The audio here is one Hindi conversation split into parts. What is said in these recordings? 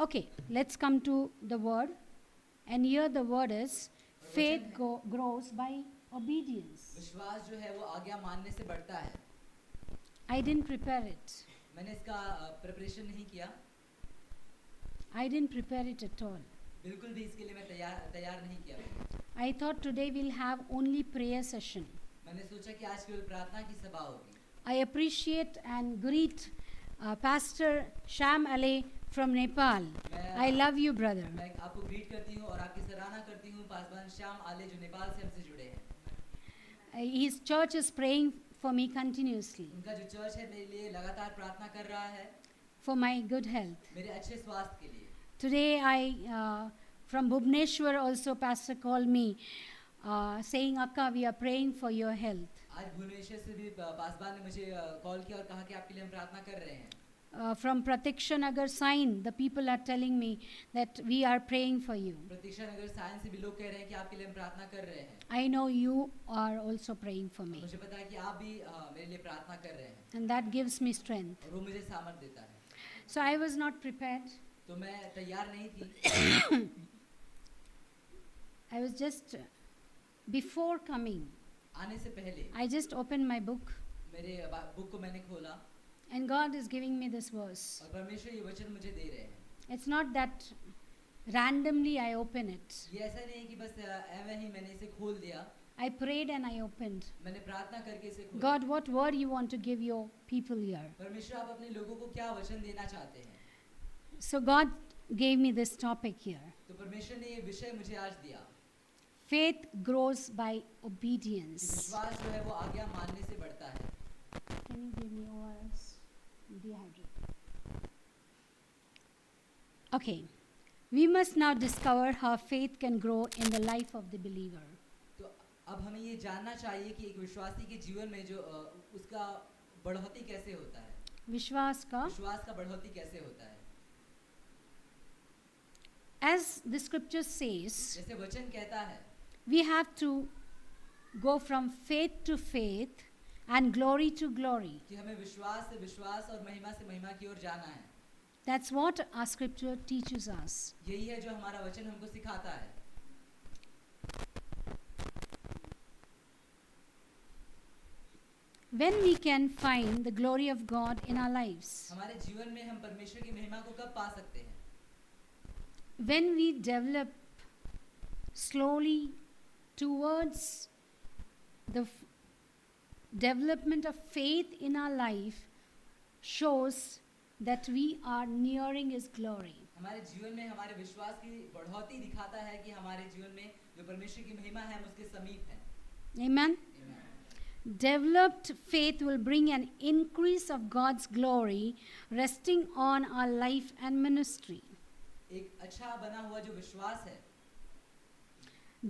Okay, let's come to the word. And here the word is faith grows by obedience. विश्वास जो है वो आज्ञा मानने से बढ़ता है. I didn't prepare it. मैंने इसका प्रिपरेशन नहीं किया. I didn't prepare it at all. बिल्कुल भी इसके लिए मैं तैयार नहीं किया. I thought today we'll have only prayer session. मैंने सोचा कि आज केवल प्रार्थना की सभा होगी. I appreciate and greet Pastor Sham Ale from Nepal. I love you, brother. मैं आपको ग्रीट करती हूँ और आपकी सराहना करती हूँ पासवान श्याम आले जो नेपाल से हमसे जुड़े हैं. His church is praying for me continuously. उनका जो चर्च है मेरे लिए लगातार प्रार्थना कर रहा है. For my good health. मेरे अच्छे स्वास्थ्य के लिए. Today from Bhubaneswar also Pastor called me saying, Akka, we are praying for your health. आज भुवनेश्वर से भी पासवान ने मुझे कॉल किया और कहा कि आपके लिए हम प्रार्थना कर रहे हैं. From Pratiksha Nagar sign, the people are telling me that we are praying for you. Pratiksha Nagar Sion से भी लोग कह रहे हैं कि आपके लिए हम प्रार्थना कर रहे हैं. I know you are also praying for me. मुझे पता है कि आप भी मेरे लिए प्रार्थना कर रहे हैं. And that gives me strength. और वो मुझे सामर्थ देता है. So I was not prepared. तो मैं तैयार नहीं थी. I was just before coming. आने से पहले. I just opened my book. मेरे बुक को मैंने खोला. And God is giving me this verse. और परमेश्वर ये वचन मुझे दे रहे हैं. It's not that randomly I open it. ये ऐसा नहीं है कि बस ऐਵੇਂ ही मैंने इसे खोल दिया. I prayed and I opened. मैंने प्रार्थना करके इसे खोला. God, what word you want to give your people here? परमेश्वर आप अपने लोगों को क्या वचन देना चाहते हैं? So God gave me this topic here. तो परमेश्वर ने ये विषय मुझे आज दिया. Faith grows by obedience. विश्वास जो है वो आज्ञा मानने से बढ़ता है. Can you give me ORS? Dehydrated. Okay. We must now discover how faith can grow in the life of the believer. तो अब हमें ये जानना चाहिए कि एक विश्वासी के जीवन में जो उसका बढ़ोतरी कैसे होता है. विश्वास का बढ़ोतरी कैसे होता है. As the scripture says, जैसे वचन कहता है, we have to go from faith to faith and glory to glory. कि हमें विश्वास से विश्वास और महिमा से महिमा की ओर जाना है. That's what our scripture teaches us. यही है जो हमारा वचन हमको सिखाता है. When we can find the glory of God in our lives. हमारे जीवन में हम परमेश्वर की महिमा को कब पा सकते हैं? When we develop slowly towards the development of faith in our life shows that we are nearing His glory. हमारे जीवन में हमारे विश्वास की बढ़ोतरी दिखाता है कि हमारे जीवन में जो परमेश्वर की महिमा है हम उसके समीप हैं. Amen. Developed faith will bring an increase of God's glory resting on our life and ministry. एक अच्छा बना हुआ जो विश्वास है.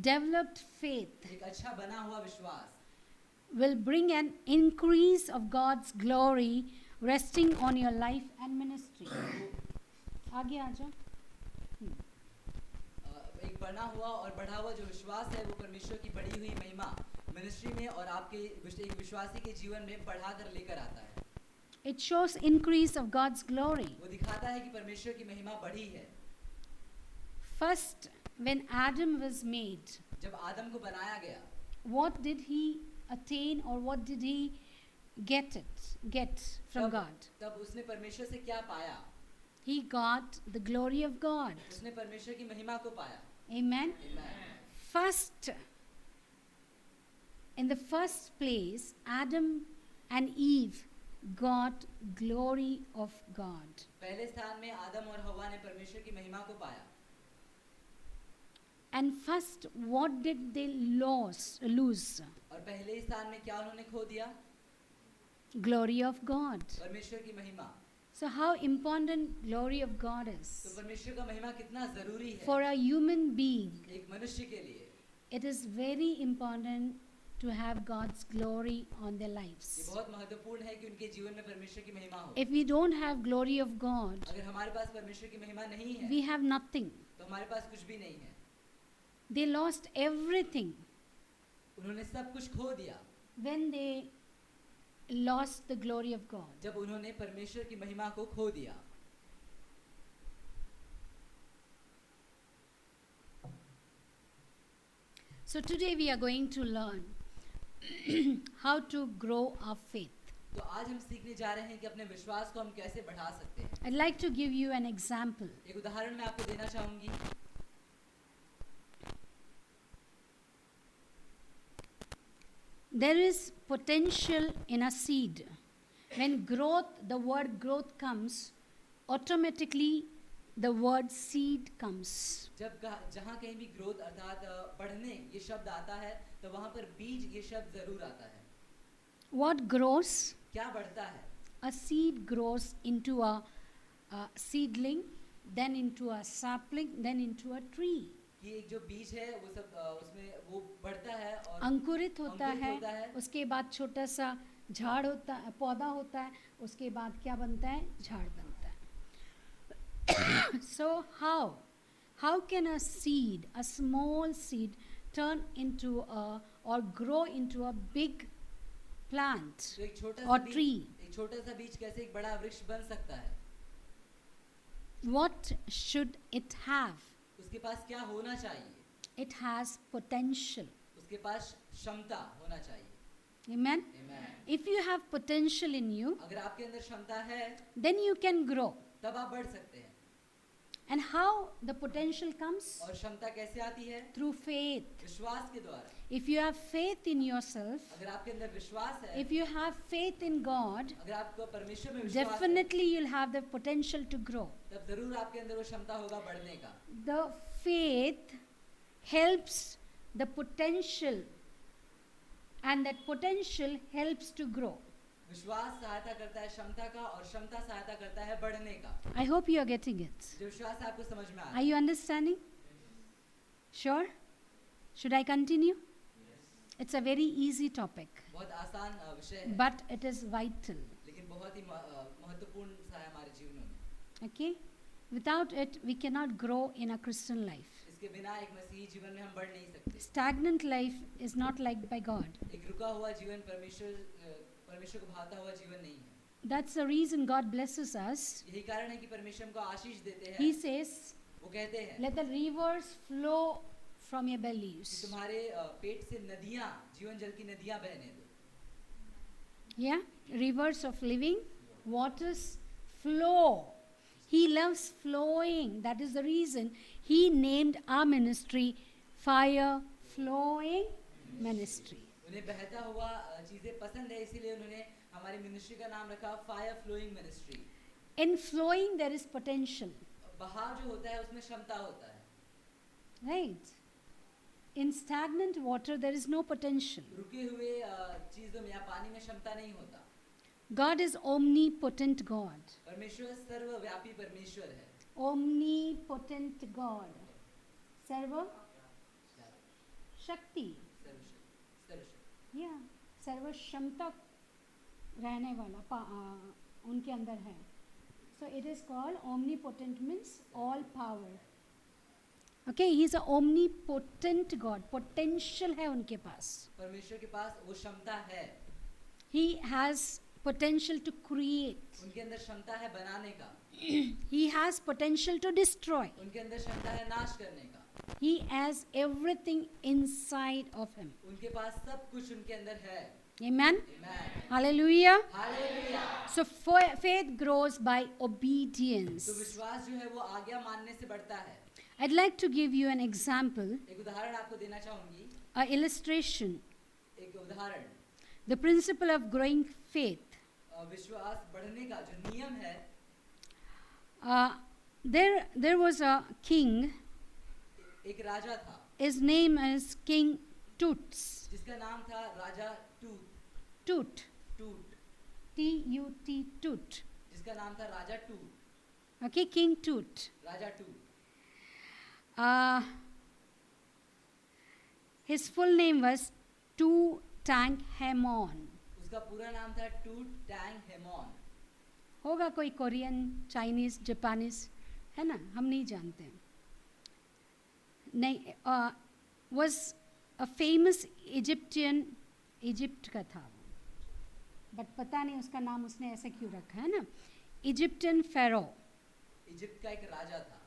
Developed faith एक अच्छा बना हुआ विश्वास will bring an increase of God's glory resting on your life and ministry. आगे आ जाओ. एक बना हुआ और बढ़ा हुआ जो विश्वास है वो परमेश्वर की बढ़ी हुई महिमा मिनिस्ट्री में और आपके एक विश्वासी के जीवन में बढ़ाकर लेकर आता है. It shows increase of God's glory. वो दिखाता है कि परमेश्वर की महिमा बढ़ी है. First, when Adam was made, जब आदम को बनाया गया, what did he attain or what did he get from God? तब उसने परमेश्वर से क्या पाया? He got the glory of God. उसने परमेश्वर की महिमा को पाया. Amen. Amen. First, in the first place, Adam and Eve got glory of God. पहले स्थान में आदम और हव्वा ने परमेश्वर की महिमा को पाया. And first, what did they lose? और पहले स्थान में क्या उन्होंने खो दिया? Glory of God. परमेश्वर की महिमा. So how important glory of God is? तो परमेश्वर का महिमा कितना जरूरी है? For a human being, एक मनुष्य के लिए. it is very important to have God's glory on their lives. ये बहुत महत्वपूर्ण है कि उनके जीवन में परमेश्वर की महिमा हो. If we don't have glory of God, अगर हमारे पास परमेश्वर की महिमा नहीं है, we have nothing. तो हमारे पास कुछ भी नहीं है. They lost everything उन्होंने सब कुछ खो दिया. when they lost the glory of God. जब उन्होंने परमेश्वर की महिमा को खो दिया. So today we are going to learn how to grow our faith. तो आज हम सीखने जा रहे हैं कि अपने विश्वास को हम कैसे बढ़ा सकते हैं. I'd like to give you an example. एक उदाहरण मैं आपको देना चाहूंगी. There is potential in a seed. When growth, the word growth comes, automatically the word seed comes. जब जहाँ कहीं भी ग्रोथ अर्थात बढ़ने ये शब्द आता है तो वहाँ पर बीज ये शब्द जरूर आता है. What grows? क्या बढ़ता है? A seed grows into a seedling, then into a sapling, then into a tree. कि एक जो बीज है वो सब उसमें वो बढ़ता है और अंकुरित होता अंकुरित है, होता है. उसके बाद छोटा सा झाड़ होता है, पौधा होता है, उसके बाद क्या बनता है? झाड़ बनता है. So how can a seed, a small seed, turn into a or grow into a big plant तो एक छोटा or सा बीज, tree? एक छोटा सा बीज कैसे एक बड़ा वृक्ष बन सकता है? What should it have? उसके पास क्या होना चाहिए? It has potential. उसके पास क्षमता होना चाहिए. Amen? Amen. If you have potential in you, अगर आपके अंदर क्षमता है then you can grow. तब आप बढ़ सकते हैं. And how the potential comes? और क्षमता कैसे आती है? Through faith. विश्वास के द्वारा. If you have faith in yourself, अगर आपके अंदर विश्वास है, if you have faith in God, अगर आपको परमेश्वर में विश्वास है, definitely you'll have the potential to grow. तब जरूर आपके अंदर वो क्षमता होगा बढ़ने का. The faith helps the potential, and that potential helps to grow. विश्वास सहायता करता है क्षमता का और क्षमता सहायता करता है बढ़ने का. I hope you are getting it. जो विश्वास है आपको समझ में आ रहा Are है. you understanding? Sure? Should I continue? It's a very easy topic, बहुत आसान विषय है, but it is vital. लेकिन बहुत ही महत्वपूर्ण सा है हमारे जीवनों में. Okay? Without it, we cannot grow in a Christian life. इसके बिना एक मसीही जीवन में हम बढ़ नहीं सकते. Stagnant life is not liked by God. एक रुका हुआ जीवन परमेश्वर को भाता हुआ जीवन नहीं है. That's the reason God blesses us. यही कारण है कि परमेश्वर हमको आशीष देते हैं. He says, वो कहते हैं let the rivers flow from your कि bellies. तुम्हारे पेट से नदियाँ, जीवन जल की नदियाँ बहने दो. Yeah? Rivers of living waters flow. He loves flowing. That is the reason He named our ministry Fire Flowing Ministry. उन्हें बहता हुआ चीजें पसंद है, इसीलिए उन्होंने हमारी मिनिस्ट्री का नाम रखा fire flowing ministry. In flowing, there is potential. बहाव जो होता है उसमें क्षमता होता है. Right? In stagnant water, there is no potential. रुके हुए चीजों में या पानी में क्षमता नहीं होता. God is omnipotent God. परमेश्वर सर्वव्यापी परमेश्वर है. Omnipotent God. Sarva Shakti. सर्वशक्ति. Yeah. सर्व क्षमता रहने वाला उनके अंदर है. So it is called omnipotent means all power. Okay, he is a omnipotent God. Potential है उनके पास. परमेश्वर के पास वो क्षमता है. He has potential to create. उनके अंदर क्षमता है बनाने का. He has potential to destroy. उनके अंदर क्षमता है नाश करने का. He has everything inside of him. उनके पास सब कुछ उनके अंदर है. Amen. Amen. Hallelujah. Hallelujah. So faith grows by obedience. तो विश्वास जो है वो आज्ञा मानने से बढ़ता है. I'd like to give you an example, एक उदाहरण आपको देना चाहूंगी. an illustration. एक उदाहरण. The principle of growing faith. विश्वास बढ़ने का जो नियम है. There was a king. एक राजा था. His name is King Tut. जिसका नाम था राजा टूट. Tut. टूट. T-U-T. Tut. जिसका नाम था राजा टूट. Okay, King Tut. राजा टूट. His full name was Tutankhamun. उसका पूरा नाम था टूट टैंग हेमोन. होगा कोई कोरियन, चाइनीज, जापानीज, है ना, हम नहीं जानते. नहीं, was a famous Egyptian, Egypt का था वो, बट पता नहीं उसका नाम उसने ऐसे क्यों रखा है ना. Egyptian pharaoh. इजिप्ट का एक राजा था.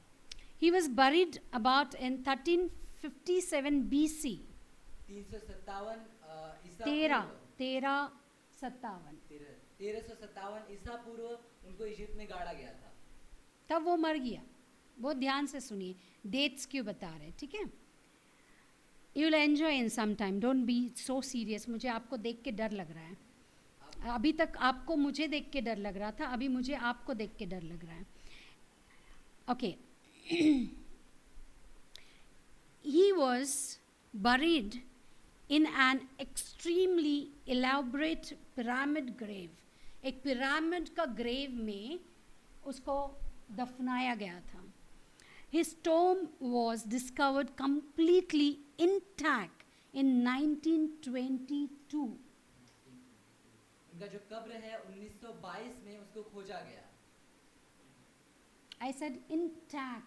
He was buried about in 1357 BC. 357 ईसा 1357 1357 ईसा पूर्व उनको इजिप्ट में गाड़ा गया था। तब वो मर गया। बहुत ध्यान से सुनिए, डेट्स क्यों बता रहे, ठीक है। You will enjoy in some time, don't be so serious. मुझे आपको देख के डर लग रहा है। अभी तक आपको मुझे देख के डर लग रहा था, अभी मुझे आपको देख के डर लग रहा है। Okay, he was buried in an extremely elaborate pyramid grave. एक पिरामिड का ग्रेव में उसको दफनाया गया था। His tomb was discovered completely intact in 1922. उनका जो कब्र है 1922 में उसको खोजा गया। I said intact.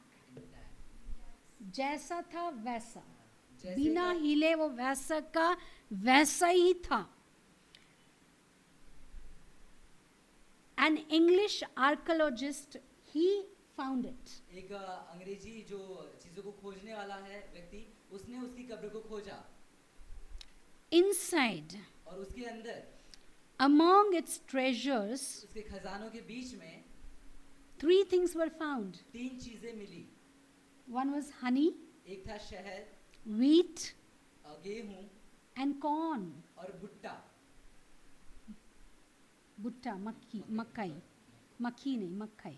जैसा था वैसा, जैसे बिना का- हिले वो वैसा का वैसा ही था। An English archaeologist, he found it. एक अंग्रेजी जो चीजों को खोजने वाला है व्यक्ति, उसने उसकी कब्र को खोजा Inside, और उसके अंदर among its treasures, उसके खजानों के बीच में 3 things were found. 3 चीजें मिली। One was honey, एक था शहद, wheat, गेहूं and corn. और भुट्टा। Butta, makai. Maki nahi, makai.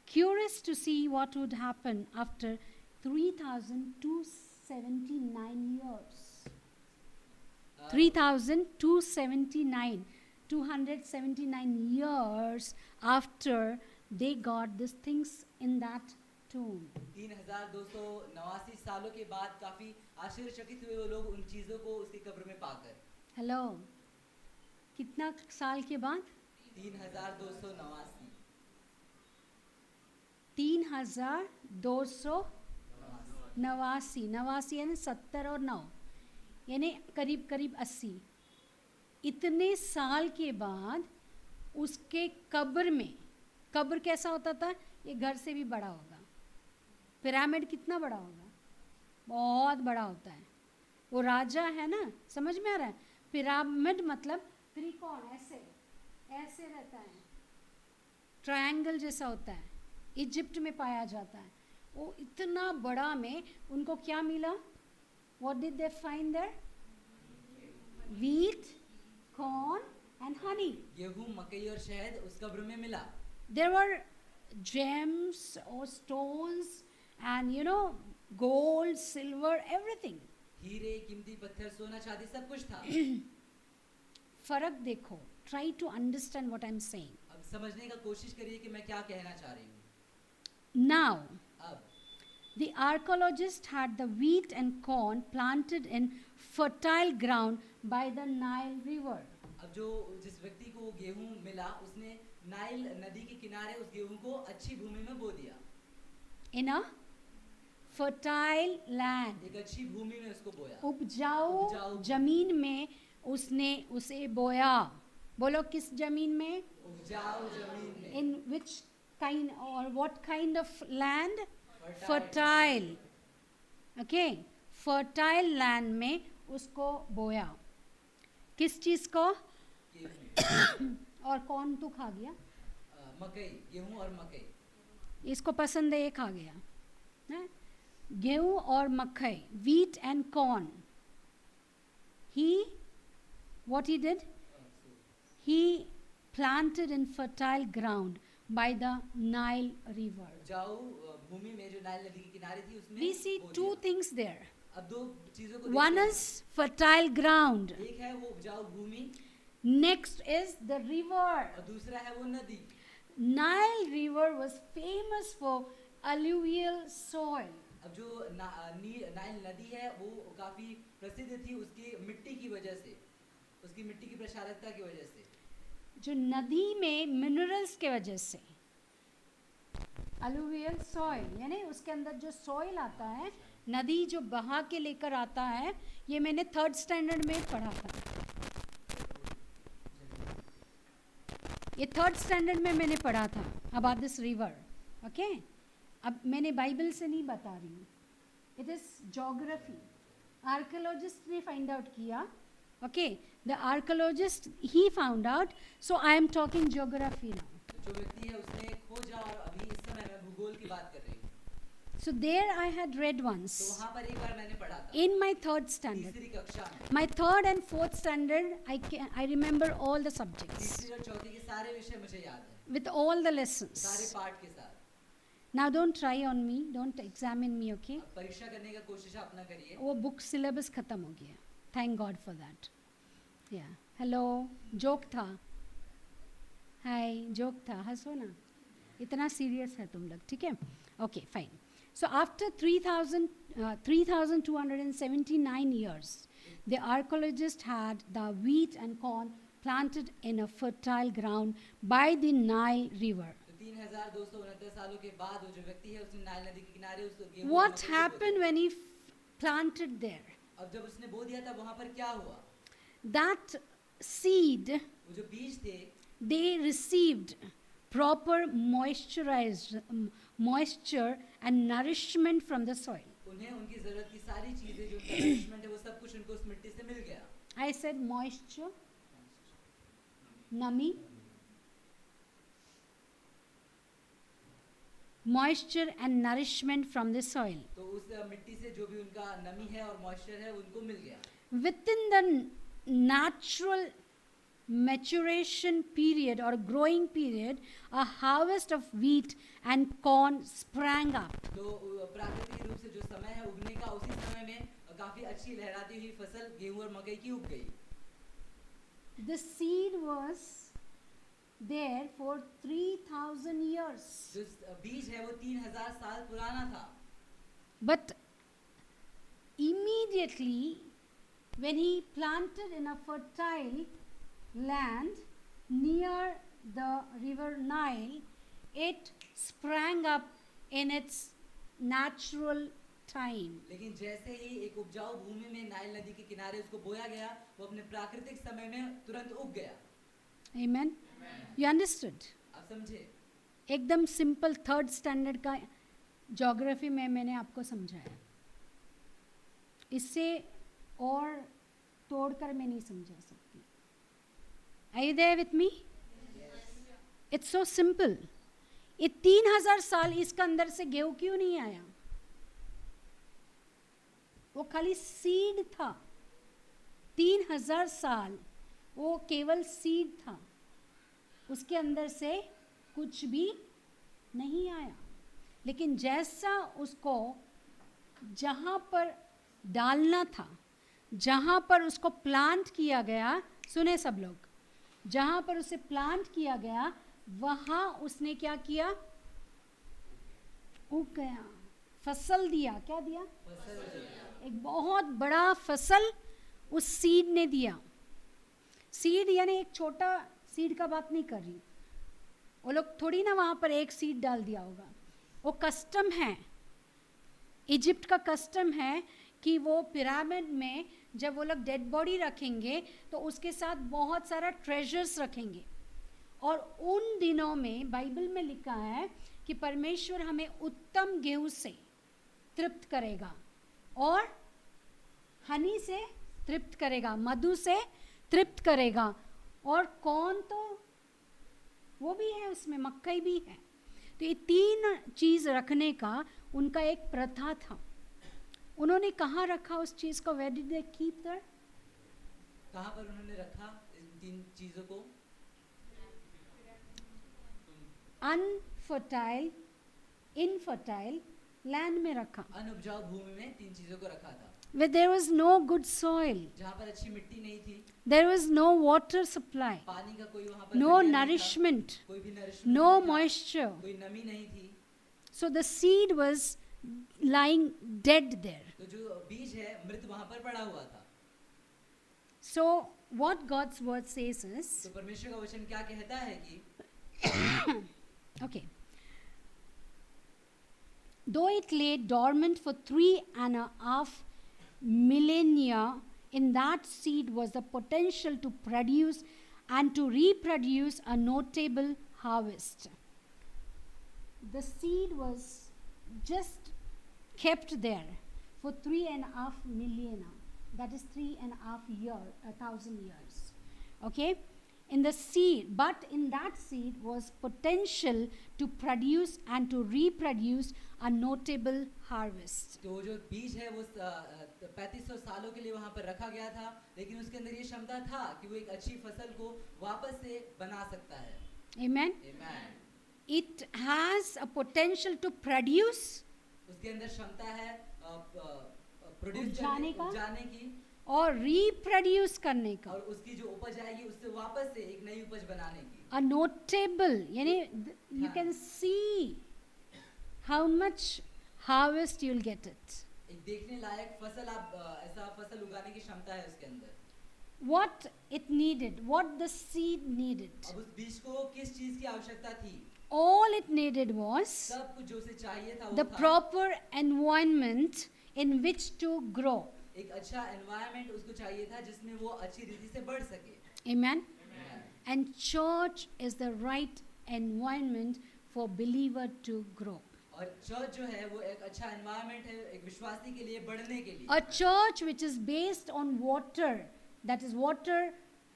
Curious to see what would happen after 3,279 years. 3,279, 279 years after they got these things in that tomb. 3,289 सालों के बाद काफी आश्चर्यचकित हुए वो लोग उन चीजों को उसकी कब्र में पाकर। हेलो, कितना साल के बाद? 3,289 3,289, 89 यानी 70 और 9 यानी करीब करीब 80। इतने साल के बाद उसके कब्र में, कब्र कैसा होता था? ये घर से भी बड़ा होगा। पिरामिड कितना बड़ा होगा? बहुत बड़ा होता है। वो राजा है ना, समझ में आ रहा है? पिरामिड मतलब त्रिकोण, ऐसे ऐसे रहता है, ट्रायंगल जैसा होता है, इजिप्ट में पाया जाता है। वो इतना बड़ा में उनको क्या मिला? What did they find there? Wheat, corn and honey. गेहूं, मकई और शहद उस कब्र में मिला। There were gems or stones and gold, silver, everything. हीरे, कीमती पत्थर, सोना, चांदी सब कुछ था। फर्क देखो, try to understand what I'm saying. अब समझने का कोशिश करिए कि मैं क्या कहना चाह रही हूँ। Now, अब the archaeologist had the wheat and corn planted in fertile ground by the Nile River. अब जिस व्यक्ति को वो गेहूं मिला, उसने नाइल नदी के किनारे उस गेहूं को अच्छी भूमि में बो दिया। In a fertile land. एक अच्छी भूमि में उसको बोया। उपजाऊ उपजाऊ जमीन में उसने उसे बोया। बोलो किस जमीन में? उपजाऊ जमीन में। In which kind or what kind of land? Fertile. Okay, fertile land में उसको बोया। किस चीज को? गेहूं, और कौन तो खा गया? मकई, गेहूं और मकई। इसको पसंद है, ये खा गया है? गेहूं और मकई, wheat and corn. What he did? He planted in fertile ground by the Nile River. उपजाऊ भूमि में जो नाइल नदी के किनारे थी उसमें We see बो 2 दिया। things there. अब 2 चीजों को One देखते is fertile ground. हैं। एक है वो उपजाऊ भूमि Next is the river. और दूसरा है वो नदी। Nile River was famous for alluvial soil. अब जो नाइल नदी है वो काफी प्रसिद्ध थी उसकी मिट्टी की वजह से, उसकी मिट्टी की प्रसारकता की वजह से। जो नदी में मिनरल्स के वजह से, अलुवियल सॉइल यानी उसके अंदर जो सॉइल आता है, नदी जो बहा के लेकर आता है। ये मैंने 3rd स्टैंडर्ड में पढ़ा था। ये 3rd स्टैंडर्ड में मैंने पढ़ा था अबाउट दिस रिवर। ओके, अब मैंने बाइबल से नहीं बता रही हूँ, इट इज ज्योग्राफी। आर्कोलॉजिस्ट ने फाइंड आउट किया. Okay, the archaeologist he found out. So I am talking geography now. जो व्यक्ति है उसने खोजा और अभी इस समय मैं भूगोल की बात कर रही हूँ. So there I had read तो once वहाँ पर एक बार मैंने पढ़ा था in my third standard. तीसरी कक्षा में. My third and fourth standard, I remember all the subjects तीसरी और चौथी के सारे विषय मुझे याद है, with all the सारे lessons. पाठ के साथ. Now don't try on me, don't examine me, okay? अब परीक्षा करने का कोशिश आप ना करिए. वो book syllabus खत्म हो गया. Thank God for that. Yeah. Hello, joke था. Hi, joke था. हंसो ना. इतना serious है तुम लोग, ठीक है? Okay, fine. So after 3,279 years, the archaeologist had the wheat and corn planted in a fertile ground by the Nile River. तो 3,269 सालों के बाद वो जो व्यक्ति है उसने नाइल नदी के किनारे उस गेहूं What मकई को बो happened दिया. when he planted there? अब जब उसने बो दिया था वहाँ पर क्या हुआ? That seed, वो जो बीज थे they received proper moisture and nourishment from the soil. उन्हें उनकी जरूरत की सारी चीजें जो उनका नरिशमेंट है वो सब कुछ उनको उस मिट्टी से मिल गया. I said moisture, nami, moisture and nourishment from the soil. तो उस मिट्टी से जो भी उनका नमी है और मॉइस्चर है उनको मिल गया. Within the natural maturation period or growing period, a harvest of wheat and corn sprang up. तो प्राकृतिक रूप से जो समय है उगने का उसी समय में काफी अच्छी लहराती हुई फसल गेहूं और मकई की उग गई. The seed was there for 3,000 years. जो बीज है वो 3,000 साल पुराना था. But immediately, when he planted in a fertile land near the river Nile, it sprang up in its natural time. लेकिन जैसे ही एक उपजाऊ भूमि में नाइल नदी के किनारे उसको बोया गया वो अपने प्राकृतिक समय में तुरंत उग गया. Amen? You understood? आप समझे? एकदम सिंपल थर्ड स्टैंडर्ड का ज्योग्राफी में मैंने आपको समझाया. इससे और तोड़कर मैं नहीं समझा सकती. Are you there with me? It's so simple. ये 3,000 साल इसका अंदर से गेहूं क्यों नहीं आया? वो खाली सीड था. 3,000 साल वो केवल सीड था. उसके अंदर से कुछ भी नहीं आया. लेकिन जैसा उसको जहाँ पर डालना था, जहाँ पर उसको प्लांट किया गया, सुने सब लोग, जहाँ पर उसे प्लांट किया गया वहाँ उसने क्या किया? उग गया, फसल दिया. क्या दिया? फसल दिया. एक बहुत बड़ा फसल उस सीड ने दिया. सीड यानी एक छोटा सीड का बात नहीं कर रही. वो लोग थोड़ी ना वहाँ पर एक सीड डाल दिया होगा. वो कस्टम है, इजिप्ट का कस्टम है कि वो पिरामिड में जब वो लोग डेड बॉडी रखेंगे तो उसके साथ बहुत सारा ट्रेजर्स रखेंगे. और उन दिनों में बाइबल में लिखा है कि परमेश्वर हमें उत्तम गेहूं से तृप्त करेगा और हनी से तृप्त करेगा, मधु से तृप्त करेगा. और कौन तो वो भी है, उसमें मक्कई भी है. तो ये तीन चीज़ रखने का उनका एक प्रथा था. उन्होंने कहाँ रखा उस चीज़ को? Where did they keep that? कहाँ पर उन्होंने रखा इन तीन चीजों को? अनफर्टाइल, इनफर्टाइल लैंड में रखा. अनउपजाऊ भूमि में तीन चीजों को रखा था. Where there was no good soil, जहाँ पर अच्छी मिट्टी नहीं थी, there was no water supply, पानी का कोई वहाँ पर no जरिया नहीं था, nourishment, कोई भी nourishment no नहीं था, moisture. कोई नमी नहीं थी. So the seed was lying dead there. तो जो बीज है मृत वहाँ पर पड़ा हुआ था. So what God's word says is, तो परमेश्वर का वचन क्या कहता है कि okay, though it lay dormant for 3.5 millennia, in that seed was the potential to produce and to reproduce a notable harvest. The seed was just kept there for 3.5 millennia. That is 3,500 years. Okay? In the seed, but in that seed was potential to produce and to reproduce a notable harvest. तो जो बीज है वो 3500 सालों के लिए वहाँ पर रखा गया था, लेकिन उसके अंदर ये क्षमता था कि वो एक अच्छी फसल को वापस से बना सकता है. Amen? Amen. It has a potential to produce, उसके अंदर क्षमता है प्रोड्यूस उपजाने का? उपजाने की, और reproduce करने का. और उसकी जो उपज आएगी उससे वापस से एक नई उपज बनाने की. A notable, यानी you can see how much harvest you'll get it. एक देखने लायक फसल, आप ऐसा फसल उगाने की क्षमता है उसके अंदर. What it needed, what the seed needed. अब उस बीज को किस चीज की आवश्यकता थी? All it needed was सब कुछ जो उसे चाहिए था वो the था. proper environment in which to grow. एक अच्छा एनवायरनमेंट उसको चाहिए था जिसमें वो अच्छी रीति से बढ़ सके. Amen. Amen. And church is the right environment for believer to grow. और चर्च जो है वो एक अच्छा एनवायरनमेंट है एक विश्वासी के लिए बढ़ने के लिए. A church which is based on water, that is water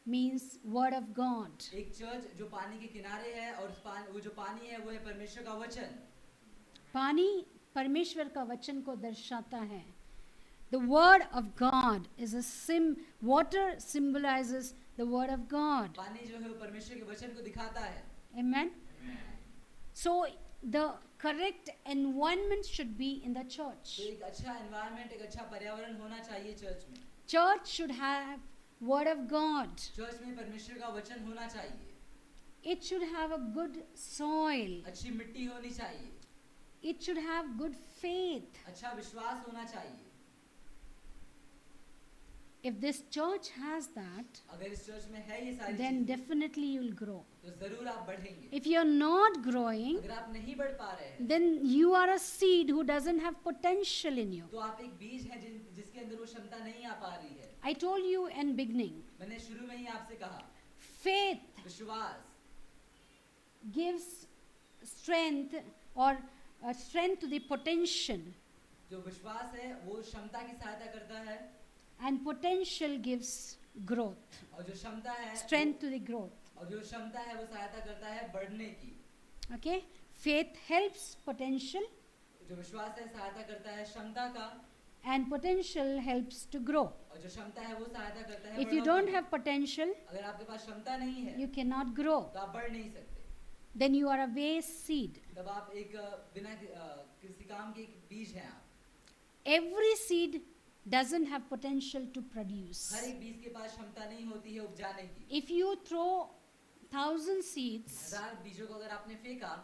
means word of God. एक चर्च जो पानी के किनारे है और वो जो पानी है वो है परमेश्वर का वचन. पानी परमेश्वर का वचन को दर्शाता है. The word of God is a water symbolizes the word of God. पानी जो है वो परमेश्वर के वचन को दिखाता है. Amen. So the correct environment should be in the church. तो एक अच्छा एनवायरनमेंट, एक अच्छा पर्यावरण होना चाहिए चर्च में. Church should have word of God. Church में परमेश्वर का वचन होना चाहिए. It should have a good soil. अच्छी मिट्टी होनी चाहिए. It should have good faith. अच्छा विश्वास होना चाहिए. If this church has that, अगर इस चर्च में है ये सारी then चीजें, definitely you will grow. तो जरूर आप बढ़ेंगे. If you are not growing, अगर आप नहीं बढ़ पा रहे हैं, then you are a seed who doesn't have potential in you. तो आप एक बीज हैं जिसके अंदर वो क्षमता नहीं आ पा रही है. I told you in beginning, मैंने शुरू में ही आपसे कहा, faith विश्वास gives strength or strength to the potential, जो विश्वास है वो क्षमता की सहायता करता है, and potential gives growth, और जो क्षमता है strength to the growth. और जो क्षमता है वो सहायता करता है बढ़ने की. Okay, faith helps potential जो विश्वास है सहायता करता है क्षमता का, and potential helps to grow. और जो क्षमता है वो सहायता करता है If you बढ़ोतरी don't की. have potential, अगर आपके पास क्षमता नहीं है you cannot grow. तो आप बढ़ नहीं सकते. Then you are a waste seed. तब आप एक बिना किसी काम के एक बीज हैं आप. Every seed doesn't have potential to produce. हर एक बीज के पास क्षमता नहीं होती है उपजाने की. If you throw 1,000 seeds, 1000 बीजों को अगर आपने फेंका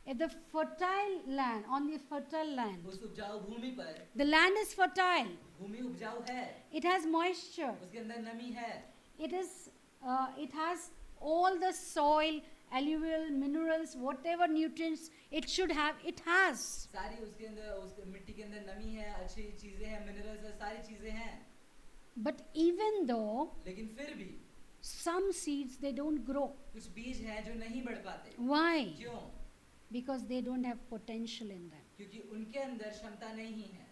if the fertile land, on the fertile land, उस उपजाऊ भूमि पर, the land is fertile, भूमि उपजाऊ है, it has moisture, उसके अंदर नमी है, it has all the soil, alluvial minerals, whatever nutrients it should have, it has. सारी उसके अंदर उस मिट्टी के अंदर नमी है, अच्छी चीजें हैं, मिनरल्स है, सारी चीजें हैं. But even though लेकिन फिर भी some seeds they don't grow. कुछ बीज हैं जो नहीं बढ़ पाते. Why? क्यों? Because they don't have potential in them. क्योंकि उनके अंदर क्षमता नहीं है.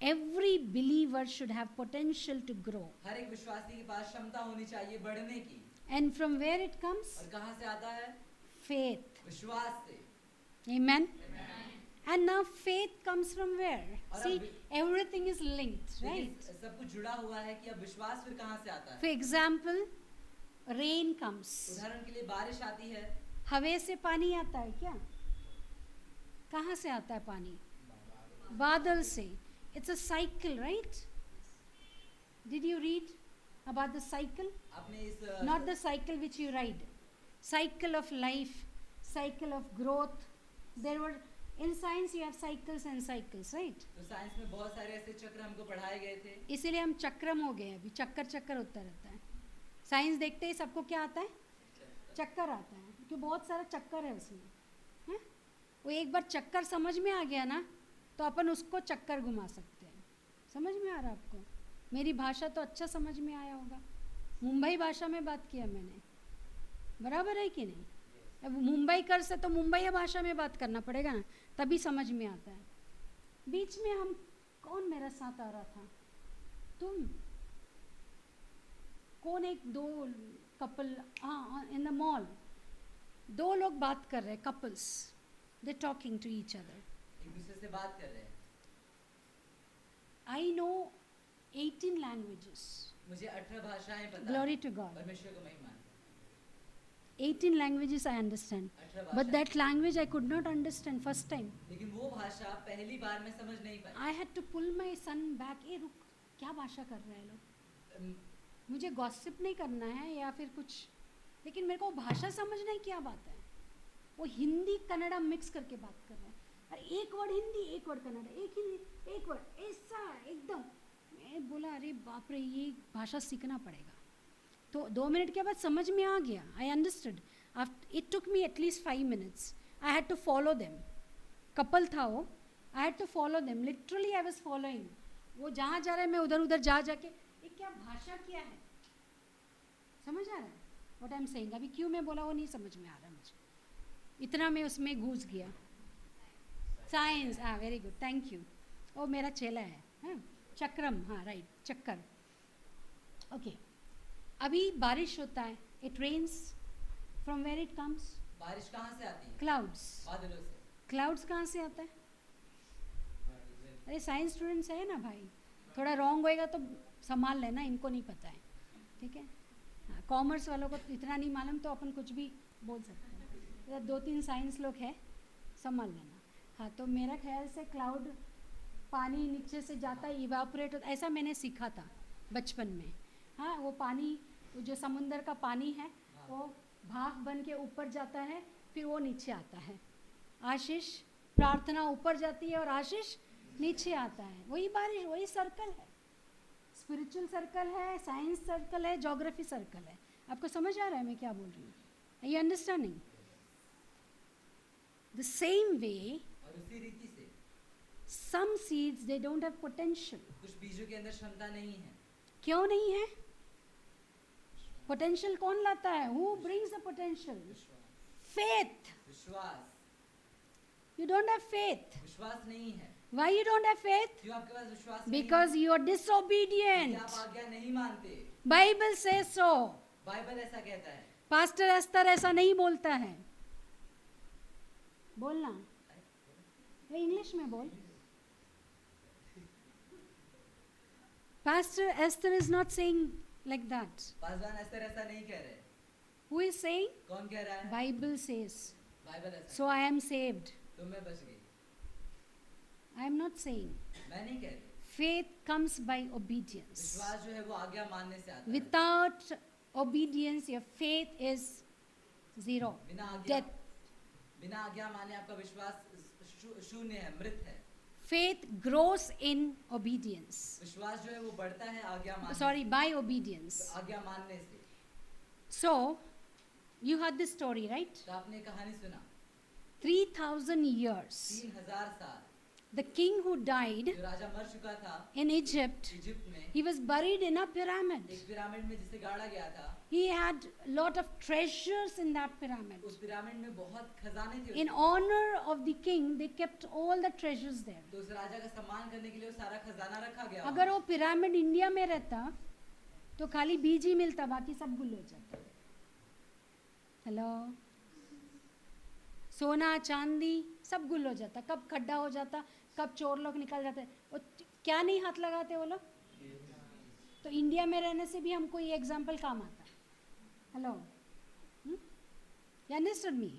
Every believer should have potential to grow. हर एक विश्वासी के पास क्षमता होनी चाहिए बढ़ने की. And from where it comes? और कहाँ से आता है? Faith. विश्वास से. Amen. And now faith comes from where? और See, अब everything is linked, लेकिन right? सब कुछ जुड़ा हुआ है कि अब विश्वास फिर कहाँ से आता For है? example, rain comes. उदाहरण के लिए बारिश आती है. हवा से पानी आता है क्या? कहाँ से आता है पानी? बादल से. It's a cycle, right? Did you read about the cycle? आपने इस Not the cycle which you ride. Cycle of life, cycle of growth. There were, in science you have cycles and cycles, right? तो साइंस में बहुत सारे ऐसे चक्र हमको पढ़ाए गए थे. इसीलिए हम चक्रम हो गए. अभी चक्कर चक्कर होता रहता है. साइंस देखते ही सबको क्या आता है? चक्कर आता है, क्योंकि बहुत सारा चक्कर है उसमें. हैं? वो एक बार चक्कर समझ में आ गया ना, तो अपन उसको चक्कर घुमा सकते हैं. समझ में आ रहा है आपको? मेरी भाषा तो अच्छा समझ में आया होगा. मुंबई भाषा में बात किया मैंने, बराबर है कि नहीं? अब मुंबई कर से तो मुंबई भाषा में बात करना पड़ेगा ना, तभी समझ में आता है. बीच में हम कौन मेरे साथ आ रहा था? तुम? कौन? एक दो कपल, हाँ, इन द मॉल 2 लोग बात कर रहे हैं, couples, they talking to each other. एक दूसरे से बात कर रहे हैं. I know 18 languages. मुझे 18 भाषाएं पता Glory हैं. to God. परमेश्वर को महिमा. 18 languages I understand. 18 But भाषाएं. that language I could not understand first time. लेकिन वो भाषा पहली बार में समझ नहीं पाई. I had to pull my son back. ए रुक, क्या भाषा कर रहे हैं लोग? अम, मुझे गॉसिप नहीं करना है या फिर कुछ, लेकिन मेरे को भाषा समझना ही क्या बात है. वो हिंदी कन्नड़ा मिक्स करके बात कर रहे हैं. अरे एक वर्ड हिंदी, एक वर्ड कन्नड़ा, एक हिंदी, एक वर्ड ऐसा एकदम. मैं बोला अरे बाप रे, ये भाषा सीखना पड़ेगा. तो 2 मिनट के बाद समझ में आ गया. I understood. It took me at least 5 minutes. I had to follow them. Couple था वो. I had to follow them. Literally I was following. वो जहाँ जा रहा है मैं उधर उधर जा जाके, ये क्या भाषा क्या है, समझ आ रहा है व्हाट आई एम सेइंग? अभी क्यों मैं बोला वो नहीं समझ में आ रहा मुझे. इतना मैं उसमें घुस गया. साइंस, हाँ, वेरी गुड, थैंक यू. ओ मेरा चेला है, हाँ, चक्रम, हाँ राइट, चक्कर. ओके, अभी बारिश होता है. It rains. From where it comes? बारिश कहाँ से आती है? क्लाउड्स. बादलों से. क्लाउड्स कहाँ से आता है? अरे साइंस स्टूडेंट्स है ना भाई, थोड़ा रॉन्ग होएगा तो संभाल लेना, इनको नहीं पता है, ठीक है. हाँ, कॉमर्स वालों को इतना नहीं मालूम तो अपन कुछ भी बोल सकते हैं. 2-3 साइंस लोग हैं, संभाल लेना. हाँ, तो मेरा ख्याल से क्लाउड, पानी नीचे से जाता है, इवापोरेट होता, ऐसा मैंने सीखा था बचपन में. हाँ, वो पानी, वो जो समुंदर का पानी है वो भाप बन के ऊपर जाता है, फिर वो नीचे आता है. आशीष, प्रार्थना ऊपर जाती है और आशीष नीचे आता है. वही बारिश, वही सर्कल है. स्पिरिचुअल सर्कल है, साइंस सर्कल है, ज्योग्राफी सर्कल है. आपको समझ आ रहा है मैं क्या बोल रही हूँ? Are you understanding? The same way, और उसी रीति से some seeds they don't have potential. कुछ बीजों के अंदर क्षमता नहीं है. क्यों नहीं है? पोटेंशियल कौन लाता है? Who brings the potential? Faith. विश्वास. You don't have faith. विश्वास नहीं है. Why you don't have faith? क्यों आपके पास विश्वास Because नहीं you are है? disobedient. क्योंकि आप आज्ञा नहीं मानते. Bible says so. बाइबल ऐसा कहता है. पास्टर एस्तर ऐसा नहीं बोलता है. बोलना, वो इंग्लिश में बोल. Pastor Esther is not saying like that. Paswan Esther ऐसा नहीं कह रहे. Who is saying? कौन कह रहा है? Bible says. बाइबल ऐसा. So I am saved. तो मैं बच गई. I am not saying. मैं नहीं कह रही. Faith comes by obedience. विश्वास जो है वो आज्ञा मानने से आता है. Without obedience, your faith is zero. बिना आज्ञा, Death. बिना आज्ञा माने आपका विश्वास शून्य है, मृत है. Faith grows in obedience. विश्वास जो है वो बढ़ता है आज्ञा मानने. Sorry, by obedience. आज्ञा मानने से. So, you heard this story, right? तो आपने कहानी सुना. 3,000 years. 3000 साल. The king who died जो राजा मर चुका था in Egypt, इजिप्ट में, he was buried in a pyramid. एक पिरामिड में जिसे गाड़ा गया था. He had lot of treasures in that pyramid. उस पिरामिड में बहुत खजाने थे. In honor of the king, they kept all the treasures there. तो उस राजा का सम्मान करने के लिए वो सारा खजाना रखा गया. अगर वो पिरामिड इंडिया में रहता तो खाली बीज ही मिलता, बाकी सब गुल हो जाता. हेलो, सोना चांदी सब गुल हो जाता. कब खड्डा हो जाता, कब चोर लोग निकल जाते. वो क्या नहीं हाथ लगाते वो लोग. तो इंडिया में रहने से भी हमको ये एग्जाम्पल काम आता है. Hello, you understood me?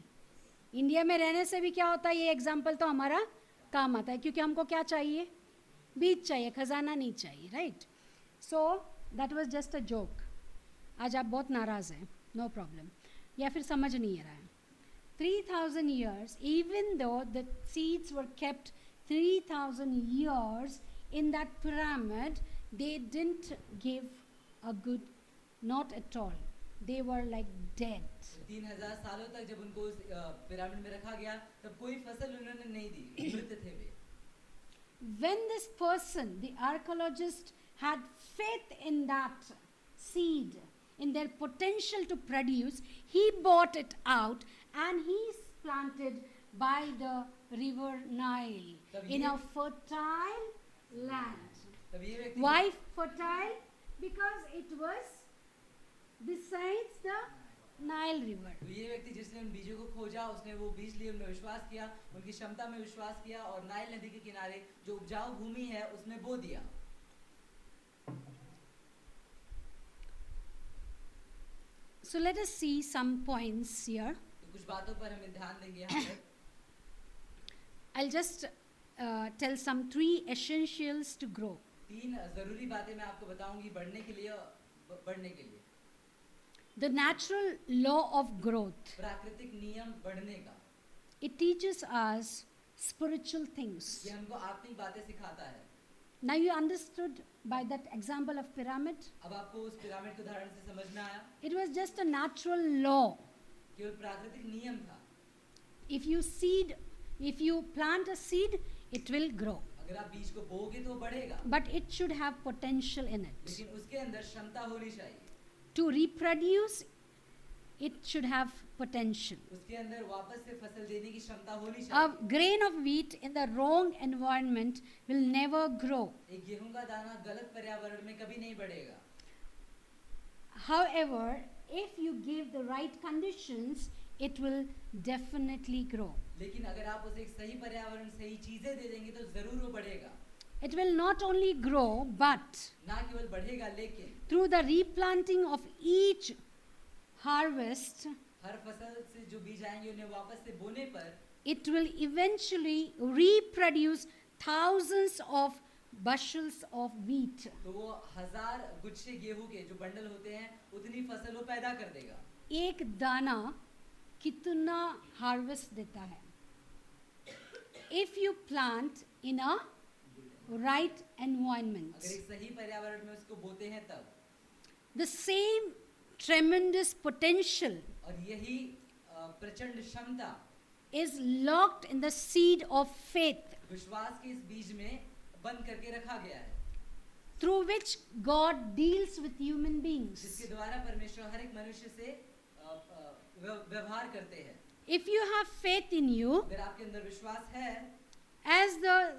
India में रहने से भी क्या होता है, ये एग्जाम्पल तो हमारा काम आता है, क्योंकि हमको क्या चाहिए? बीज चाहिए, खजाना नहीं चाहिए, right? So that was just a joke. आज आप बहुत नाराज़ हैं, नो प्रॉब्लम. या फिर समझ नहीं आ रहा है. 3,000 years, even though the seeds were kept 3,000 years in that pyramid, they didn't give a good, not at all. They were like dead. 3000 सालों तक जब उनको उस पिरामिड में रखा गया तब कोई फसल उन्होंने नहीं दी. मृत थे वे. When this person, the archaeologist, had faith in that seed, in their potential to produce, he bought it out and he planted by the river Nile in a fertile land. तब ये व्यक्ति Why fertile? Because it was besides the Nile River. तो ये व्यक्ति जिसने उन बीजों को खोजा, उसने वो बीज लिए, उनमें विश्वास किया, उनकी क्षमता में विश्वास किया और नाइल नदी के किनारे जो उपजाऊ भूमि है उसमें बो दिया. So let us see some points here. तो कुछ बातों पर हमें ध्यान देंगे यहाँ पर. I'll just tell some 3 essentials to grow. 3 जरूरी बातें मैं आपको बताऊंगी बढ़ने के लिए, बढ़ने के लिए. The natural law of growth. प्राकृतिक नियम बढ़ने का. It teaches us spiritual things. ये हमको आत्मिक बातें सिखाता है. Now you understood by that example of pyramid? अब आपको उस पिरामिड के उदाहरण से समझ में आया. It was just a natural law. केवल प्राकृतिक नियम था. If you plant a seed, it will grow. अगर आप बीज को बोओगे तो बढ़ेगा. But it should have potential in it. लेकिन उसके अंदर क्षमता होनी चाहिए. To reproduce, it should have potential. उसके अंदर वापस से फसल देने की क्षमता होनी A चाहिए. grain of wheat in the wrong environment will never grow. एक गेहूं का दाना गलत पर्यावरण में कभी नहीं बढ़ेगा. However, if you give the right conditions, it will definitely grow. लेकिन अगर आप उसे एक सही पर्यावरण, सही चीजें दे देंगे तो जरूर वो बढ़ेगा. It will not only grow, but ना केवल बढ़ेगा लेकिन through the replanting of each harvest, हर फसल से जो बीज आएंगे उन्हें वापस से बोने पर it will eventually reproduce thousands of bushels of wheat. तो वो 1000 गुच्छे गेहूं के जो बंडल होते हैं उतनी फसल वो पैदा कर देगा. एक दाना कितना हार्वेस्ट देता है? If you plant in a right environment, अगर एक सही पर्यावरण में उसको बोते हैं तब. the same tremendous potential और यही प्रचंड क्षमता is locked in the seed of faith, विश्वास के इस बीज में बंद करके रखा गया है, through which God deals with human beings. जिसके द्वारा परमेश्वर हर एक मनुष्य से व्यवहार करते हैं. If you have faith in you, अगर आपके अंदर विश्वास है, as the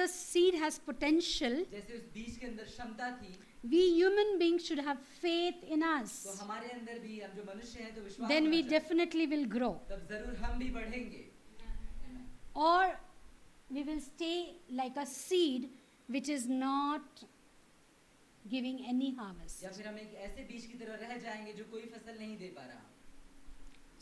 seed has potential, जैसे उस बीज के अंदर क्षमता थी, we human beings should have faith in तो us. हमारे अंदर भी, हम जो मनुष्य हैं तो विश्वास Then we होना चाहिए. definitely will grow. तब जरूर हम भी बढ़ेंगे. Or we will stay like a seed which is not giving any harvest. या फिर हम एक ऐसे बीज की तरह रह जाएंगे जो कोई फसल नहीं दे पा रहा.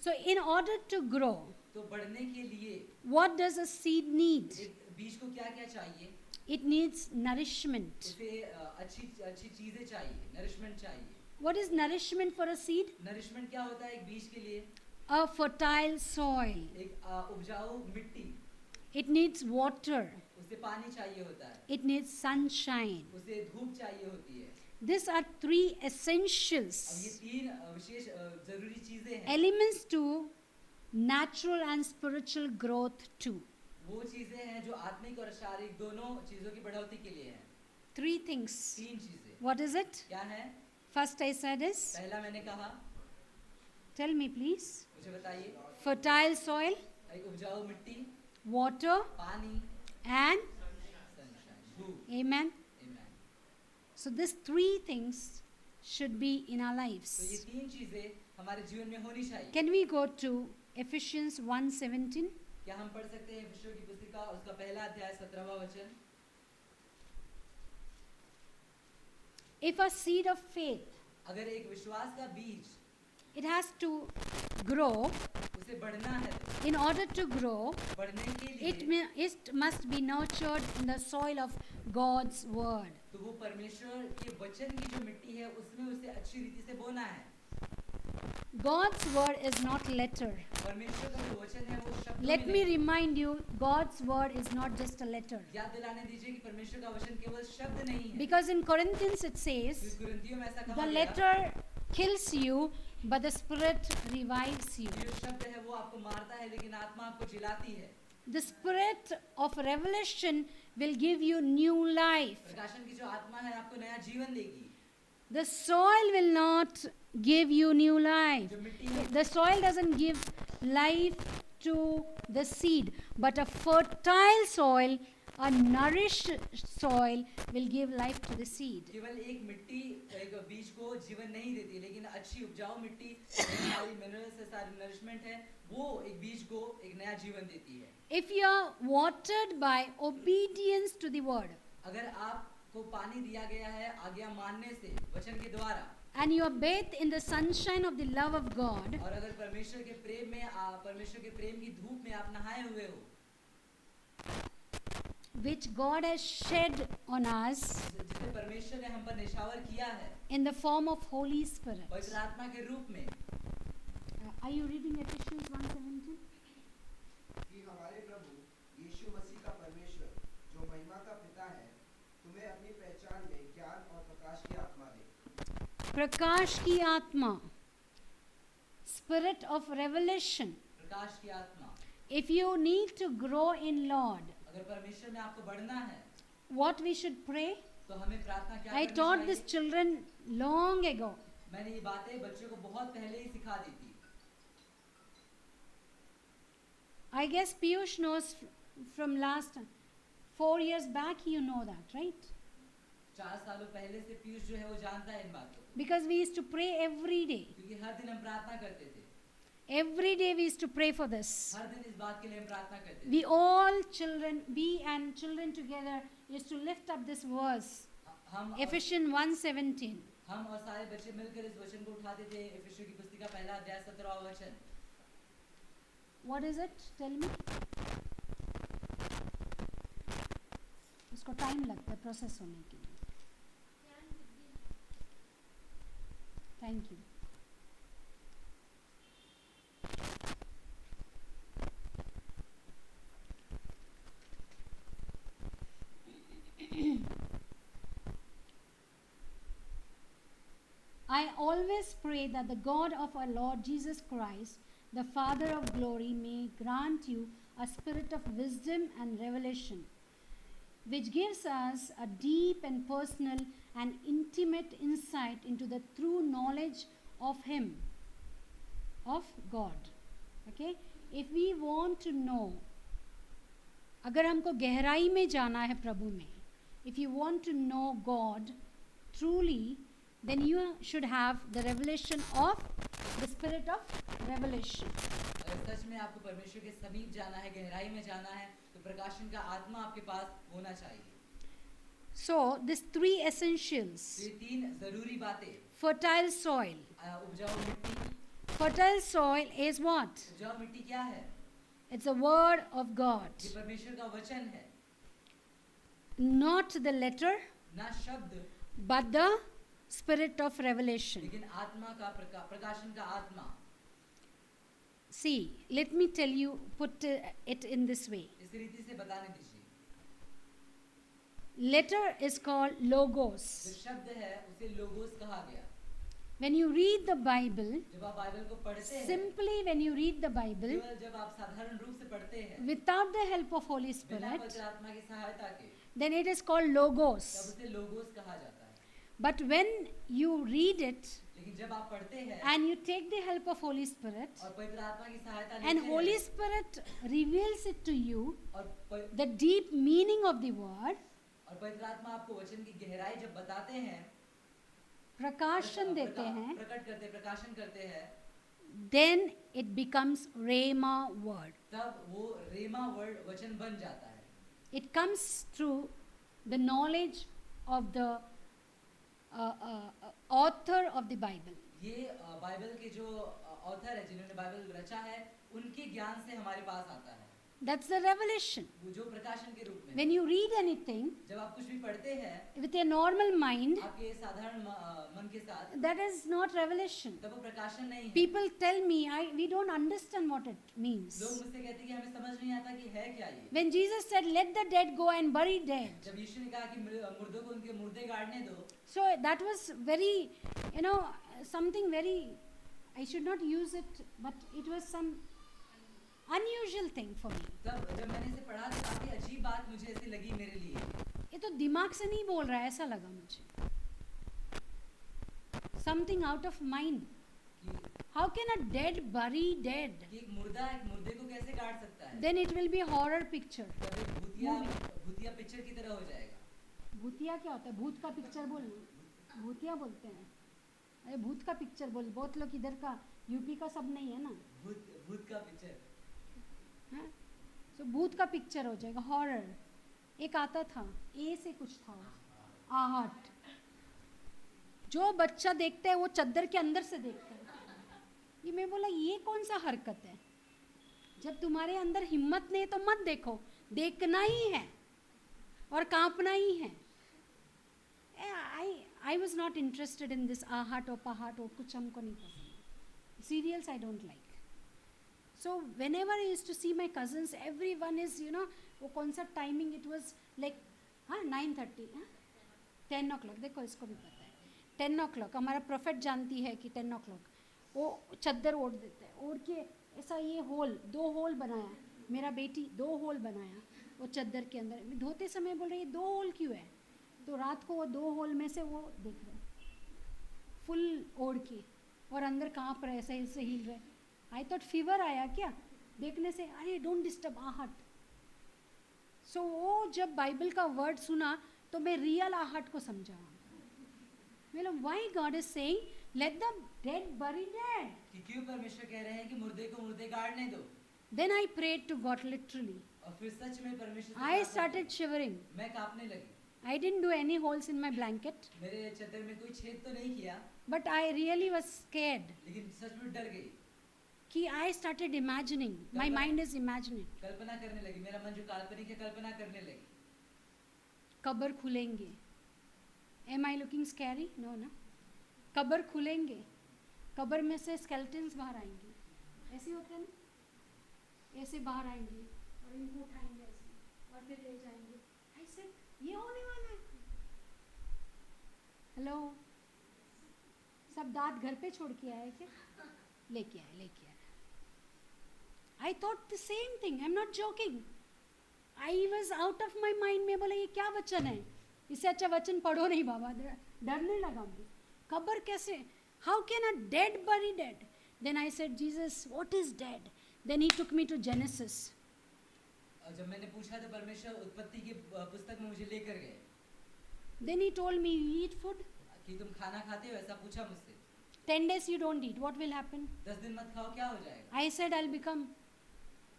So in order to grow, तो बढ़ने के लिए what does a seed need? एक बीज को क्या क्या चाहिए? It needs nourishment. उसे अच्छी अच्छी चीजें चाहिए, नरिशमेंट चाहिए. What is nourishment for a seed? Nourishment क्या होता है एक बीज के लिए? A fertile soil. एक उपजाऊ मिट्टी. It needs water. उसे पानी चाहिए होता है. It needs sunshine. उसे धूप चाहिए होती है. These are 3 अब ये essentials, 3 विशेष जरूरी चीजें हैं. elements to natural and spiritual growth too. वो चीजें हैं जो आत्मिक और शारीरिक दोनों चीजों की बढ़ोतरी के लिए हैं. 3 things. 3 चीजें. What is it? क्या है? First I said is, पहला मैंने कहा, tell me please. मुझे बताइए. Fertile soil, एक उपजाऊ मिट्टी, water, पानी, and सनशाइन, धूप. amen. Amen. So these 3 things should be in our तो ये lives. 3 चीजें हमारे जीवन में होनी चाहिए. Can we go to Ephesians 1:17? क्या हम पढ़ सकते हैं इफिसियों की पुस्तिका उसका पहला अध्याय 17वां वचन? If a seed of faith, अगर एक विश्वास का बीज it has to grow. उसे बढ़ना है, In order to grow, बढ़ने के it लिए it must be nurtured in the soil of God's word. तो वो परमेश्वर के वचन की जो मिट्टी है उसमें उसे अच्छी रीति से बोना है. God's word is not letter. परमेश्वर का जो वचन है वो शब्द Let me remind you, God's word is not just a letter. याद दिलाने दीजिए कि परमेश्वर का वचन केवल शब्द नहीं है. Because in Corinthians it says, कुरिन्थियों में ऐसा the कहा गया, letter kills you, but the spirit revives you. जो शब्द है वो आपको मारता है लेकिन आत्मा आपको जिलाती है. The spirit of revelation will give you new life. प्रकाशन की जो आत्मा है आपको नया जीवन देगी. The soil will not give you new life. जो मिट्टी है The soil doesn't give life to the seed, but a fertile soil a nourished soil will give life to the seed. केवल एक मिट्टी एक बीज को जीवन नहीं देती, लेकिन अच्छी उपजाऊ मिट्टी सारी मिनरल्स है, सारी नरिशमेंट है, वो एक बीज को एक नया जीवन देती है. If you are watered by obedience to the word, अगर आपको पानी दिया गया है आज्ञा मानने से, वचन के द्वारा, and you are bathed in the sunshine of the love of God, और अगर परमेश्वर के प्रेम में परमेश्वर के प्रेम की धूप में आप नहाए हुए हो, which God has shed on us जिसे परमेश्वर ने हम पर निछावर किया है in the form of Holy Spirit. पवित्र आत्मा के रूप में. Are you reading Ephesians 1:17? कि हमारे प्रभु यीशु मसीह का परमेश्वर जो महिमा का पिता है तुम्हें अपनी पहचान में ज्ञान और प्रकाश की आत्मा दे. प्रकाश की आत्मा, spirit of revelation. प्रकाश की आत्मा. If you need to grow in Lord, अगर परमेश्वर में आपको बढ़ना है, what we should pray? तो हमें प्रार्थना क्या I करनी taught चाहिए? these children long ago. मैंने ये बातें बच्चों को बहुत पहले ही सिखा दी थी. I guess Piyush knows from last 4 years back, you know that, right? 4 सालों पहले से पीयूष जो है वो जानता है इन बातों को, Because we used to pray every day. क्योंकि हर दिन हम प्रार्थना करते थे. Every day we used to pray for this. हर दिन इस बात के लिए हम प्रार्थना करते थे. We all children, we and children together used to lift up this verse, हम Ephesians 1:17. हम और सारे बच्चे मिलकर इस वचन को उठाते थे. इफिसियों की पुस्तिका पहला अध्याय 17वां वचन. What is it? Tell me. इसको टाइम लगता है प्रोसेस होने के लिए. Thank you. I always pray that the God of our Lord Jesus Christ, the Father of glory, may grant you a spirit of wisdom and revelation, which gives us a deep and personal and intimate insight into the true knowledge of Him, of God. Okay? If we want to know, अगर हमको गहराई में जाना है प्रभु में, if you want to know God truly, then you should have the revelation of the spirit of revelation. अगर सच में आपको परमेश्वर के समीप जाना है, गहराई में जाना है, तो प्रकाशन का आत्मा आपके पास होना चाहिए. So, these three essentials: तो ये 3 जरूरी बातें. fertile soil. उपजाऊ मिट्टी. Fertile soil is what? उपजाऊ मिट्टी क्या है? It's the word of God, ये परमेश्वर का वचन है, not the letter, ना शब्द, but the spirit of revelation. लेकिन आत्मा का प्रकाशन का आत्मा. See, let me tell you, put it in this way. इस रीति से बताने दीजिए. Letter is called logos. जो शब्द है उसे लोगोस कहा गया. When you read the Bible, जब आप बाइबल को पढ़ते हैं, simply when you read the Bible, केवल जब आप साधारण रूप से पढ़ते हैं, without the help of Holy बिना Spirit, पवित्र आत्मा की सहायता के, then it is called तब logos. उसे लोगोस कहा जाता है. But when you read it लेकिन जब आप पढ़ते हैं and you take the help of Holy Spirit, और पवित्र आत्मा की सहायता and लेते Holy हैं, Spirit reveals it to you, और the deep meaning of the word, पवित्र आत्मा आपको वचन की गहराई जब बताते हैं, प्रकाशन देते हैं, प्रकाशन करते हैं, then it becomes Rhema word. तब वो रेमा वर्ड वचन बन जाता है. It comes through the knowledge of the author of the Bible. ये बाइबल के जो ऑथर है, जिन्होंने बाइबल रचा है, उनके ज्ञान से हमारे पास आता है. That's the revelation. वो जो प्रकाशन के रूप में. When you read anything जब आप कुछ भी पढ़ते हैं with a normal mind, आपके साधारण मन के साथ, that is not revelation. तब वो प्रकाशन नहीं है. People tell me, we don't understand what it means. लोग मुझसे कहते हैं कि हमें समझ नहीं आता कि है क्या ये. When Jesus said, let the dead go and bury dead. जब यीशु ने कहा कि मुर्दों को उनके मुर्दे गाड़ने दो, So that was very, something very, I should not use it, but it was some unusual thing for me. तब जब मैंने इसे पढ़ा तो काफी अजीब बात मुझे ऐसी लगी मेरे लिए. ये तो दिमाग से नहीं बोल रहा है, ऐसा लगा मुझे. Something out of mind. कि How can a dead bury dead? एक मुर्दा एक मुर्दे को कैसे गाड़ सकता है? Then it will be a horror picture. तब एक भूतिया भूतिया Movie. भूतिया पिक्चर की तरह हो जाएगा। भूतिया क्या होता है? भूत का पिक्चर बोलना, भूतिया बोलते हैं। अरे भूत का पिक्चर बोल, बहुत लोग इधर का यूपी का सब नहीं है ना। भूत का पिक्चर। हाँ, सो भूत का पिक्चर हो जाएगा, हॉरर। एक आता था, ए से कुछ था, आहट। जो बच्चा देखता है वो चद्दर के अंदर से देखता है। ये मैं बोला, ये कौन सा हरकत है? जब तुम्हारे अंदर हिम्मत नहीं तो मत देखो, देखना ही है और कांपना ही है। I was not interested in this आहट और पहाट और कुछ हमको नहीं पसंद। Serials I don't like. So whenever I used to see my cousins, everyone is, वो कौन सा timing, it was like 9:30, 10 o'clock। देखो इसको भी पता है 10 o'clock। हमारा प्रोफेट जानती है कि 10 o'clock वो चद्दर ओढ़ देता है, ओढ़ के ऐसा ये होल, 2 होल बनाया, मेरा बेटी 2 होल बनाया वो चद्दर के अंदर। मैं धोते समय बोल रही है 2 होल क्यों है? तो रात को वो 2 होल में से वो देख रहे फुल ओढ़ के, और अंदर कांप रहे, ऐसे ऐसे हिल रहे। आई थॉट फीवर आया क्या देखने से? अरे डोंट डिस्टर्ब, आहट। सो वो जब बाइबल का वर्ड सुना तो मैं रियल आहट को समझा। मतलब why God is saying let the dead bury dead. कि क्यों परमेश्वर कह रहे हैं कि मुर्दे को मुर्दे गाड़ने दो। Then I prayed to God literally. और फिर सच में परमेश्वर से आई प्रार्थना स्टार्टेड की। शिवरिंग। मैं कांपने लगी। I didn't do any holes in my blanket, मेरे चद्दर में कोई छेद तो नहीं किया, but I really was scared. लेकिन सच में डर गई। कि I started imagining. My mind is imagining. कल्पना करने लगी, मेरा मन जो काल्पनिक है कल्पना करने लगी। कब्र खुलेंगे। Am I looking scary? No, ना। कब्र खुलेंगे, कब्र में से skeletons बाहर आएंगे, ऐसे होते हैं ना, ऐसे बाहर आएंगे और इनको उठाएंगे ऐसे और फिर ले जाएंगे। I said, ये होने वाला है। हेलो, सब दांत घर पे छोड़ के आए क्या? लेके आए। I thought the same thing, I am not joking. I was out of my mind. में बोला ये क्या वचन है? इससे अच्छा वचन पढ़ो नहीं बाबा, डरने लगा मुझे। कब्र कैसे? How can a dead bury dead? Then I said Jesus what is dead? Then he took me to Genesis. और जब मैंने पूछा तो परमेश्वर उत्पत्ति की पुस्तक में मुझे लेकर गए। Then he told me you eat food. कि तुम खाना खाते हो? ऐसा पूछा मुझसे। 10 days you don't eat, what will happen? 10 दिन मत खाओ, क्या हो जाएगा? I said I'll become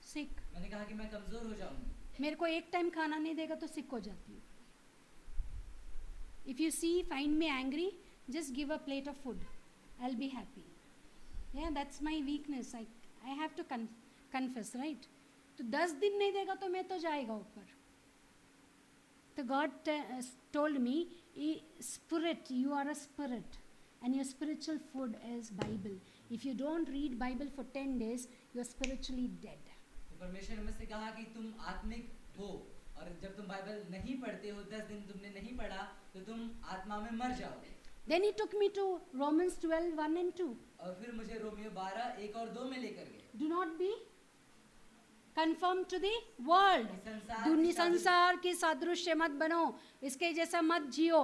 sick. मैंने कहा कि मैं कमजोर हो जाऊंगी। मेरे को एक टाइम खाना नहीं देगा तो सिक हो जाती हूँ। If you find me angry, just give a plate of food. I'll be happy. Yeah, that's my weakness. I have to confess, right? तो 10 दिन नहीं देगा तो मैं तो जाएगा ऊपर। तो God told me, spirit, you are a spirit. And your spiritual food is Bible. If you don't read Bible for 10 days, you are spiritually dead. तो परमेश्वर ने मुझसे कहा कि तुम आत्मिक हो, और जब तुम बाइबल नहीं पढ़ते हो, 10 दिन तुमने नहीं पढ़ा, तो तुम आत्मा में मर जाओगे। Then he took me to Romans 12, 1 and 2. और फिर मुझे रोमियो 12, 1 और 2 में लेकर गए। Do not be conformed to the world. संसार की सादृश्य मत बनो, इसके जैसा मत जियो।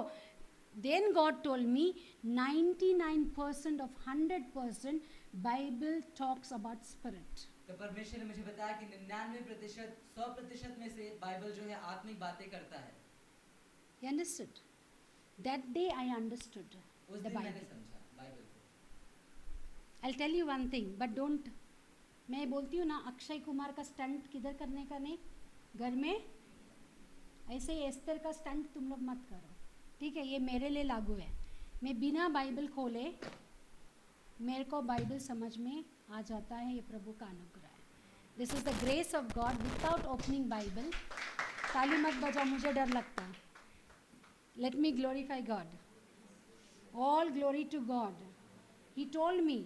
Then God told me 99% of 100% Bible talks about spirit. तो परमेश्वर ने मुझे बताया कि 99% 100% में से बाइबल जो है आत्मिक बातें करता है। You understood? That day I understood उस the दिन मैंने Bible. समझा बाइबल को। I'll tell you one thing, but don't. मैं बोलती हूँ ना, अक्षय कुमार का स्टंट किधर करने का नहीं, घर में। ऐसे ही एस्तर का स्टंट तुम लोग मत करो, ठीक है? ये मेरे लिए लागू है। मैं बिना बाइबल खोले मेरे को बाइबल समझ में आ जाता है, ये प्रभु का अनुग्रह है। This is the grace of God without opening Bible. ताली मत बजाओ, मुझे डर लगता है। Let me glorify God. All glory to God. He told me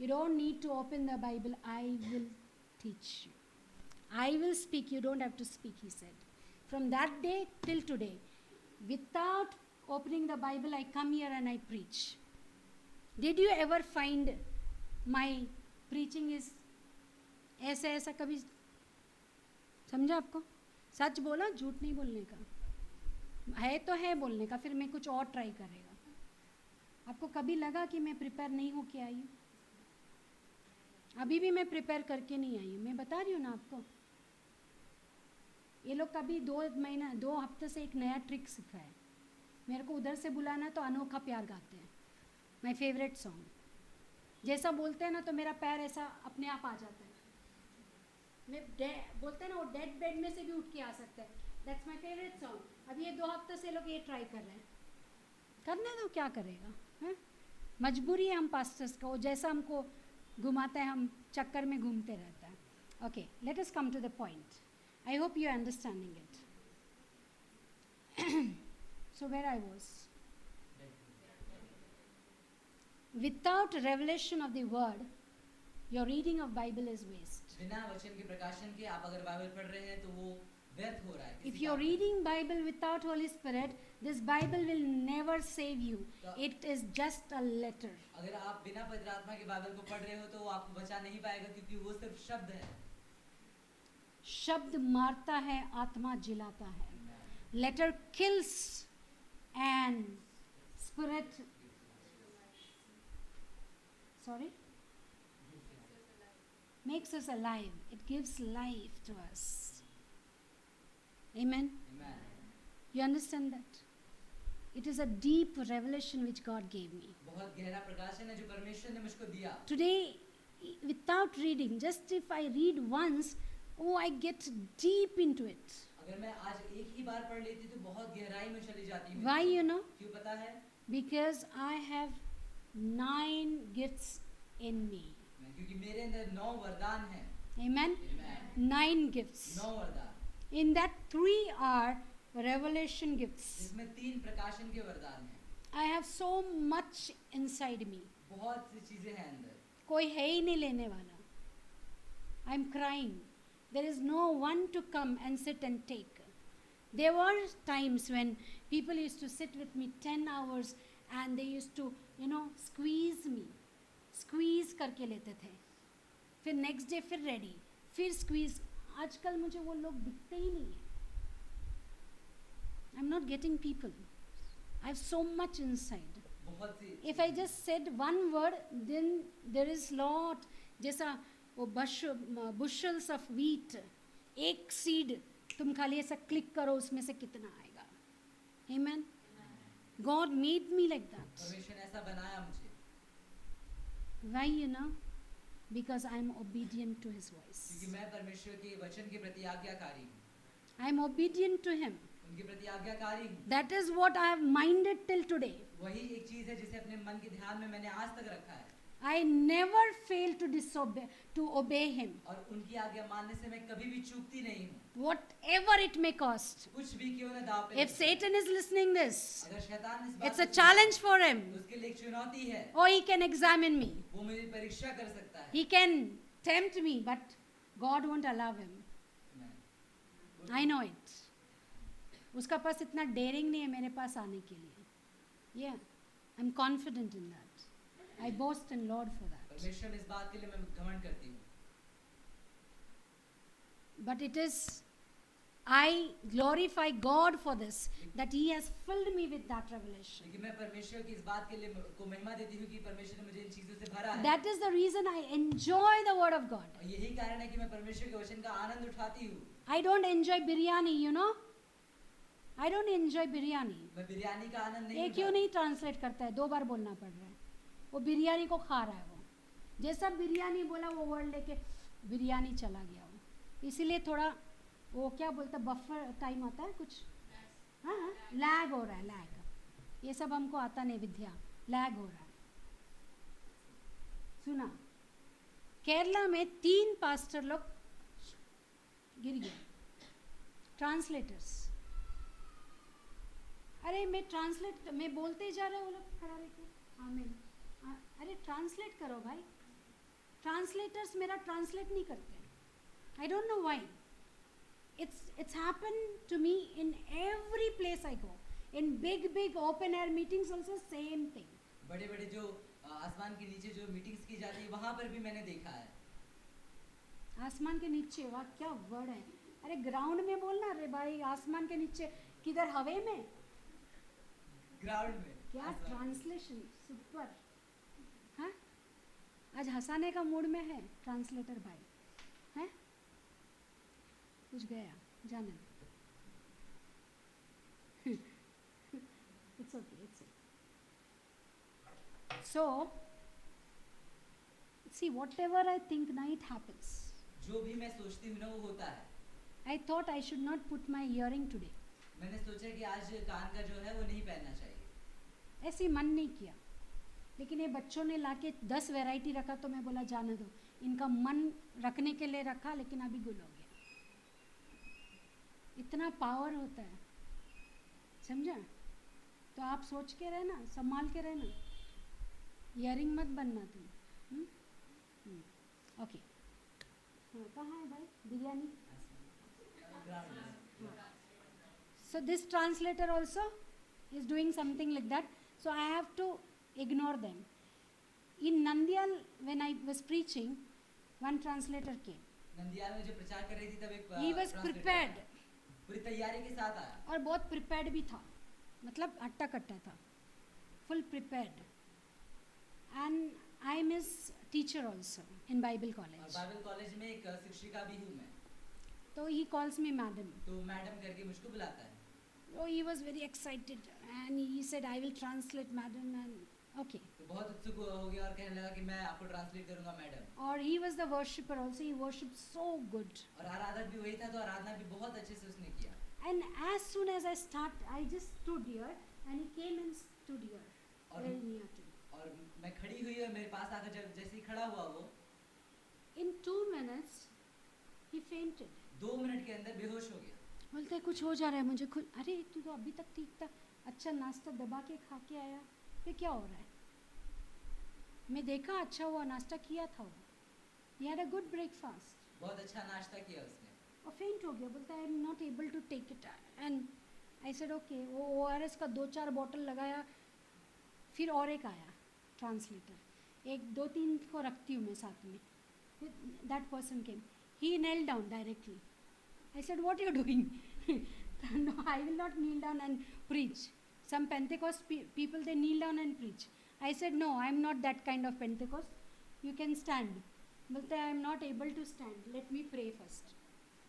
you don't need to open the Bible, I will teach you. I will speak, you don't have to speak, he said. From that day till today, without opening the Bible, I come here and I preach. Did you ever find my preaching is ऐसा ऐसा? कभी समझा आपको? सच बोला, झूठ नहीं बोलने का है तो है बोलने का, फिर मैं कुछ और ट्राई करेगा। आपको कभी लगा कि मैं प्रिपेयर नहीं होके आई हूँ? अभी भी मैं प्रिपेयर करके नहीं आई हूँ, मैं बता रही हूँ ना आपको। ये लोग कभी 2 हफ्ते से एक नया ट्रिक सीखा है. मेरे को उधर से बुलाना तो अनोखा प्यार गाते हैं. My favourite song. जैसा बोलते हैं ना तो मेरा पैर ऐसा अपने आप आ जाता है. बोलते हैं ना वो डेड बेड में से भी उठ के आ सकता है. That's my favourite song. अब ये 2 हफ्ते से लोग ये ट्राई कर रहे हैं. करने दो, क्या करेगा है? मजबूरी है हम पास्टर्स का. वो जैसा हमको घुमाता है हम चक्कर में घूमते रहता है. Okay, let us come to the point. I hope you are understanding it. So where I was. Without revelation of the word, your reading of Bible is waste. बिना वचन के प्रकाशन के आप अगर बाइबल पढ़ रहे हैं तो वो व्यर्थ हो रहा है. If you're reading Bible without Holy Spirit, this Bible will never save you. It is just a letter. अगर आप बिना पवित्र आत्मा के बाइबल को पढ़ रहे हो तो वो आपको बचा नहीं पाएगा, क्योंकि वो सिर्फ शब्द है. शब्द मारता है, आत्मा जिलाता है. Letter kills and spirit. Sorry? Makes us alive. It gives life to us. Amen? Amen. You understand that? It is a deep revelation which God gave me. बहुत गहरा प्रकाशन है जो परमेश्वर ने मुझको दिया. Today, without reading, just if I read once, oh, I get deep into it. अगर मैं आज एक ही बार पढ़ लेती तो बहुत गहराई में चली जाती हूँ. Why, you know? क्यों पता है? Because I have 9 gifts in me. क्योंकि मेरे अंदर 9 वरदान हैं. Amen? Amen. 9 gifts. 9 वरदान. In that 3 are revelation gifts. इसमें 3 प्रकाशन के वरदान हैं. I have so much inside me. बहुत सी चीजें हैं अंदर. कोई है ही नहीं लेने वाला. I'm crying. There is no one to come and sit and take. There were times when people used to sit with me 10 hours and they used to, squeeze me. Squeeze करके लेते थे. फिर next day फिर ready. फिर squeeze. आजकल मुझे वो लोग दिखते ही नहीं है. I'm not getting people. I have so much inside. बहुत सी. If I just said one word, then there is lot. जैसा वो bushels of wheat. एक seed तुम खाली ऐसा click करो उसमें से कितना आएगा. Amen. God made me like that. परमेश्वर ने ऐसा बनाया मुझे. Why, Because I am obedient to His voice. क्योंकि मैं परमेश्वर के वचन के प्रति आज्ञाकारी हूँ. I am obedient to Him. उनके प्रति आज्ञाकारी हूँ. That is what I have minded till today. वही एक चीज है जिसे अपने मन के ध्यान में मैंने आज तक रखा है. I never fail to obey Him. और उनकी आज्ञा मानने से मैं कभी भी चूकती नहीं हूँ. Whatever it may cost. कुछ भी क्यों न दाव पे. If Satan is listening this, अगर शैतान इस बात it's a को challenge for him. उसके लिए एक चुनौती है. Or he can examine me. वो मेरी परीक्षा कर सकता है. He can tempt me, but God won't allow him. I know it. उसका पास इतना daring नहीं है मेरे पास आने के लिए. Yeah, I'm confident in that. I boast in Lord for that. परमेश्वर इस बात के लिए मैं घमंड करती हूँ. But it is, I glorify God for this, that He has filled me with that revelation. लेकिन मैं परमेश्वर की इस बात के लिए को महिमा देती हूँ कि परमेश्वर ने मुझे इन चीजों से भरा है. That is the reason I enjoy the Word of God. और यही कारण है कि मैं परमेश्वर के वचन का आनंद उठाती हूँ. I don't enjoy biryani, I don't enjoy biryani. मैं बिरयानी का आनंद नहीं ये क्यों नहीं ट्रांसलेट करता है? 2 बार बोलना पड़ रहा है. वो बिरयानी को खा रहा है. वो जैसा बिरयानी बोला वो वर्ड लेके बिरयानी चला गया वो. इसीलिए थोड़ा वो क्या बोलता, बफर टाइम आता है कुछ. हाँ, लैग हो रहा है. लैग, ये सब हमको आता नहीं विद्या. लैग हो रहा है. सुना, केरला में 3 पास्टर लोग गिर गए. ट्रांसलेटर्स. अरे मैं बोलते जा रहा हूँ, वो लोग खड़ा रहते. आमीन. अरे ट्रांसलेट करो भाई. ट्रांसलेटर्स मेरा ट्रांसलेट नहीं करते. I don't know why. It's happened to me in every place I go. In big open air meetings also same thing. बड़े जो आसमान के नीचे जो मीटिंग्स की जाती है वहाँ पर भी मैंने देखा है. आसमान के नीचे, वाह क्या वर्ड है. अरे ग्राउंड में बोलना. अरे भाई आसमान के नीचे किधर? हवे में. ग्राउंड में. क्या ट्रांसलेशन. सुपर. हाँ, आज हंसाने का मूड में है ट्रांसलेटर भाई. हैं कुछ गया. जाने दो. It's okay, it's okay. So, see, whatever I think now it happens. जो भी मैं सोचती हूँ ना वो होता है. I thought I should not put my earring today. मैंने सोचा कि आज कान का जो है वो नहीं पहनना चाहिए. ऐसे मन नहीं किया, लेकिन ये बच्चों ने लाके 10 वैरायटी रखा तो मैं बोला जाने दो, इनका मन रखने के लिए रखा लेकिन अभी गुल हो गया. इतना पावर होता है, समझा? तो आप सोच के रहना, संभाल के रहना, इयरिंग मत बनना तुम. ओके. हाँ, कहाँ है भाई biryani? So this translator also is doing something like that. So I have to ignore them. In Nandyal, when I was preaching, one translator came. Nandyal में जो प्रचार कर रही थी तब एक He was translator prepared. आया. पूरी तैयारी के साथ आया. और बहुत prepared भी था, मतलब अट्टा कट्टा था, full prepared. And I am his teacher also in Bible और college. बाइबल कॉलेज में एक शिक्षिका भी हूँ मैं. तो he calls me madam. तो मैडम करके मुझको बुलाता है. Oh, he was very excited and he said, I will translate madam and okay. तो बहुत उत्सुक हो गया और कहने लगा कि मैं आपको ट्रांसलेट करूंगा मैडम. और he was the worshipper also. He worshipped so good. और आराधक भी वही था तो आराधना भी बहुत अच्छे से उसने किया. And as soon as I just stood here and he came and stood here, और very near to me. और मैं खड़ी हुई और मेरे पास आकर जब जैसे ही खड़ा हुआ वो In 2 minutes, he fainted. 2 minute के अंदर बेहोश हो गया. बोलते हैं कुछ हो जा रहा है मुझे खुद. अरे तू तो अभी तक ठीक था, अच्छा नाश्ता दबा के खा के आया, फिर क्या हो रहा है? मैं देखा अच्छा हुआ नाश्ता किया था वो. He had a good breakfast. बहुत अच्छा नाश्ता किया उसने. और फेंट हो गया. बोलता है I am not able to take it. And I said okay. वो ORS का 2-4 बॉटल लगाया. फिर और एक आया ट्रांसलेटर, 1-2-3 को रखती हूँ मैं साथ में. That person came. He knelt down directly. I said, what are you doing? No, I will not kneel down and preach. Some Pentecost people, they kneel down and preach. I said, no, I am not that kind of Pentecost. You can stand. But I am not able to stand. Let me pray first.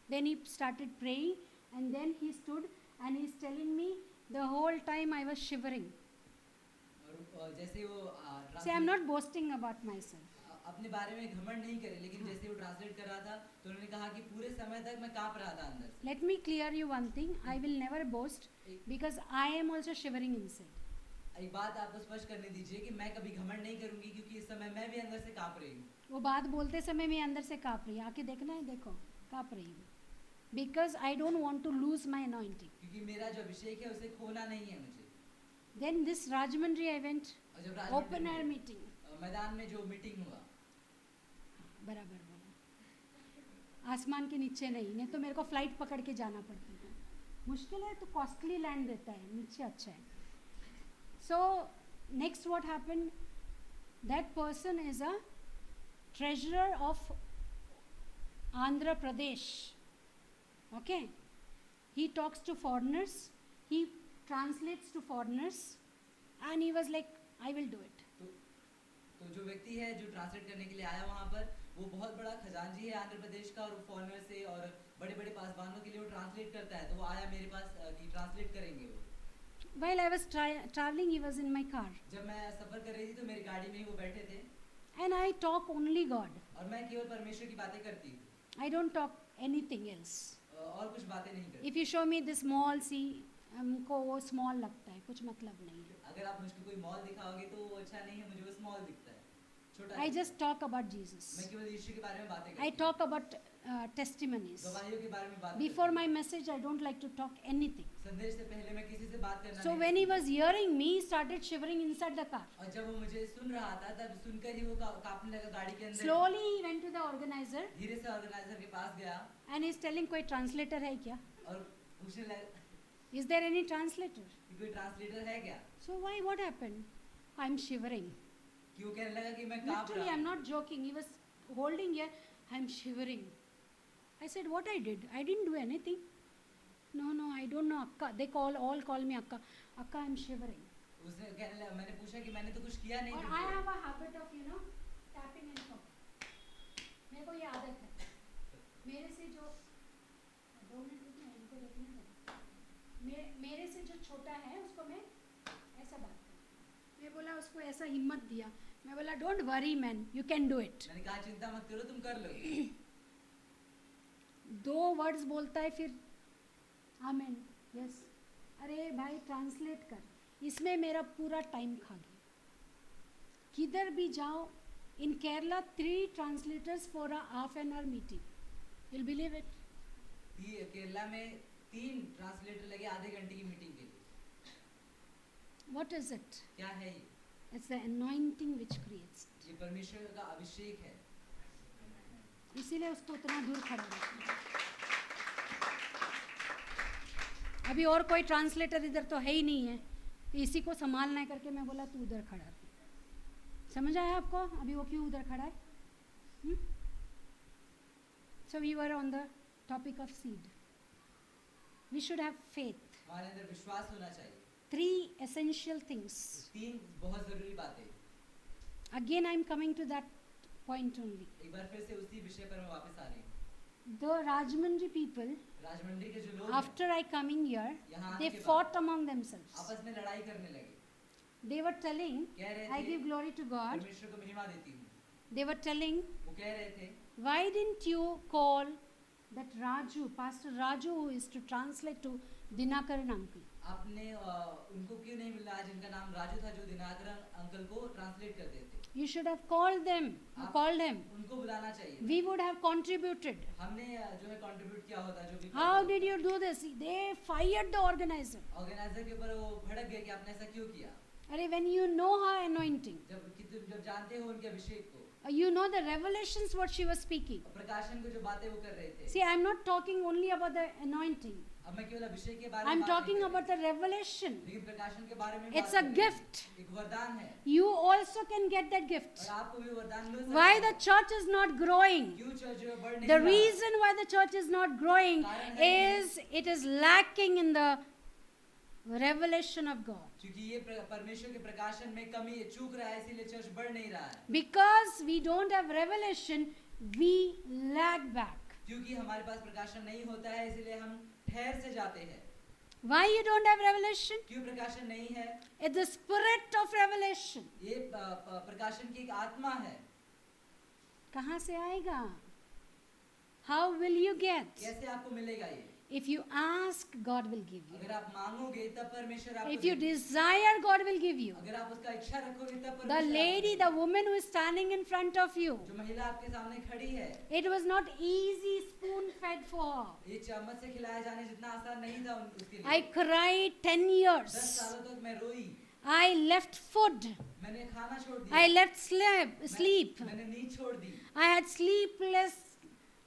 Then he started praying and then he stood and he's telling me the whole time I was shivering. और जैसे वो See, I am not boasting about myself. अपने बारे में घमंड नहीं करे, लेकिन जैसे वो ट्रांसलेट कर रहा था तो उन्होंने कहा कि पूरे समय तक मैं कांप रहा था अंदर से. Let me clear you one thing. I will never boast because I am also shivering inside. एक बात आपको स्पष्ट करने दीजिए कि मैं कभी घमंड नहीं करूंगी क्योंकि इस समय मैं भी अंदर से कांप रही हूँ. वो बात बोलते समय मैं अंदर से काँप रही हूँ. आके देखना है, देखो काँप रही हूँ. Because I don't want to lose my anointing. क्योंकि मेरा जो अभिषेक है उसे खोना नहीं है मुझे. Then this Rajahmundry I went, और जब open air meeting. मैदान में जो मीटिंग हुआ, बराबर बोला. आसमान के नीचे नहीं तो मेरे को फ्लाइट पकड़ के जाना पड़ता है. मुश्किल है तो कॉस्टली लैंड देता है, नीचे अच्छा है. So next what happened, that person is a treasurer of Andhra Pradesh. Okay, he talks to foreigners, he translates to foreigners and he was like I will do it. तो जो व्यक्ति है जो ट्रांसलेट करने के लिए आया वहाँ पर, वो बहुत बड़ा खजांची है आंध्र प्रदेश का और वो फॉरेनर से और बड़े बड़े पासवानों के लिए वो ट्रांसलेट करता है. तो वो आया मेरे पास कि ट्रांसलेट करेंगे वो. While I was traveling, he was in my car. जब मैं सफ़र कर रही थी तो मेरी गाड़ी में ही वो बैठे थे. And I talk only God. और मैं केवल परमेश्वर की बातें करती थी. I don't talk anything else. और कुछ बातें नहीं करती. If you show me this mall, see, हमको वो small लगता है, कुछ मतलब नहीं है. अगर आप मुझको कोई मॉल दिखाओगे तो वो अच्छा नहीं है, मुझे वो स्मॉल दिखता है, छोटा. I just talk about Jesus. मैं केवल यीशु के बारे में बातें करती I हूँ. talk about testimonies. गवाहियों के बारे में बात Before करती my message, I don't like to talk anything. हूँ. संदेश से पहले मैं किसी से बात करना So नहीं when he करती. was hearing me, he started shivering inside the car. और जब वो मुझे सुन रहा था तब सुनकर ही वो कांपने लगा गाड़ी के अंदर. Slowly he went to the organizer धीरे से ऑर्गेनाइजर के पास गया and he's telling कोई translator है क्या? और पूछने लगा Is there any translator? कि कोई ट्रांसलेटर है क्या. So why, what happened? I'm shivering. कि वो कहने लगा कि मैं कांप Literally, रहा I'm हूँ. not joking. He was holding here. I'm shivering. I said, what I did? I didn't do anything. No, I don't know, Akka. They all call me Akka. Akka, I'm shivering. उसने कहने लगा, मैंने पूछा कि मैंने तो कुछ किया नहीं. और तुमको. I have a habit of, tapping and talking. मेरे को ये आदत है. मेरे से जो 2 मिनट रुकिए, छोटा है उसको मैं ऐसा बात करूँ। मैं बोला उसको ऐसा हिम्मत दिया, मैं बोला don't worry man, you can do it. मैंने कहा चिंता मत करो, तुम कर लोगे। 2 वर्ड्स बोलता है फिर आमेन, यस। अरे भाई ट्रांसलेट कर, इसमें मेरा पूरा टाइम खा गया। किधर भी जाओ, in Kerala 3 translators for a half an hour meeting, will believe it. Kerala में 3 ट्रांसलेटर लगे आधे घंटे की मीटिंग के लिए। What is it? क्या है ये? It's the anointing which creates. ये परमेश्वर का अभिषेक है, इसीलिए उसको उतना दूर खड़ा रखा। अभी और कोई ट्रांसलेटर इधर तो है ही नहीं है, तो इसी को संभालना है करके मैं बोला तू उधर खड़ा रह। समझ आया आपको अभी वो क्यों उधर खड़ा है? So we were on the topic of seed. We should have faith. हमारे अंदर विश्वास होना चाहिए। 3 essential things. 3 बहुत जरूरी बातें। Again I am coming to that point only. एक बार फिर से उसी विषय पर मैं वापस आ रही हूँ। The Rajahmundry people, राजमंड्री के जो लोग after I coming here, यहाँ they आने के fought among themselves. आपस में लड़ाई करने लगे। They were telling, कह रहे I थे, give glory to God. परमेश्वर को महिमा देती हूँ। They were telling, वो कह रहे थे, why didn't you call that Raju, Pastor Raju, who is to translate to Dinakaran uncle? आपने उनको क्यों नहीं मिला जिनका नाम राजू था, जो दिनाकरन अंकल को ट्रांसलेट करते थे? You should have called them. You called him. उनको बुलाना चाहिए। We would have contributed. हमने जो है कंट्रीब्यूट किया होता, जो भी How did you do this? They fired the organizer. Organiser के ऊपर वो भड़क गए कि आपने ऐसा क्यों किया। अरे when you know her anointing, जब जानते हो उनके अभिषेक को, you know the revelations what she was speaking. प्रकाशन को जो बातें वो कर रहे थे। See, I am not talking only about the anointing. अब मैं केवल अभिषेक के बारे I में am बात talking नहीं कर about the revelation. रही, लेकिन प्रकाशन के बारे में It's बात a कर रही हूँ। gift. एक वरदान है, You also can get that gift. और आपको भी वरदान मिल सकता Why है। the church is not growing? क्यों चर्च जो है बढ़ नहीं The रहा? reason why the church is not growing is it is lacking in the revelation of God. क्योंकि ये परमेश्वर के प्रकाशन में कमी चूक रहा है, इसीलिए चर्च बढ़ नहीं रहा है। Because we don't have revelation, we lag back. क्योंकि हमारे पास प्रकाशन नहीं होता है, इसीलिए हम ठहर से जाते हैं। Why you don't have revelation? क्यों प्रकाशन नहीं है? It's the spirit of revelation. ये प्रकाशन की एक आत्मा है। कहाँ से आएगा? How will you get? कैसे आपको मिलेगा ये? If you ask, God will give you. अगर आप मांगोगे तब परमेश्वर आपको If you देगा। desire, God will give you. अगर आप उसका इच्छा रखोगे तब The परमेश्वर lady, आपको the woman who is standing in front of you, देगा। जो महिला आपके सामने खड़ी है, it was not easy spoon fed for her. ये चम्मच से खिलाया जाने जितना आसान नहीं था उसके लिए। I cried 10 10 years. सालों तक मैं रोई, I left food. मैंने खाना छोड़ दिया, I left sleep. मैंने नींद छोड़ दी, I had sleepless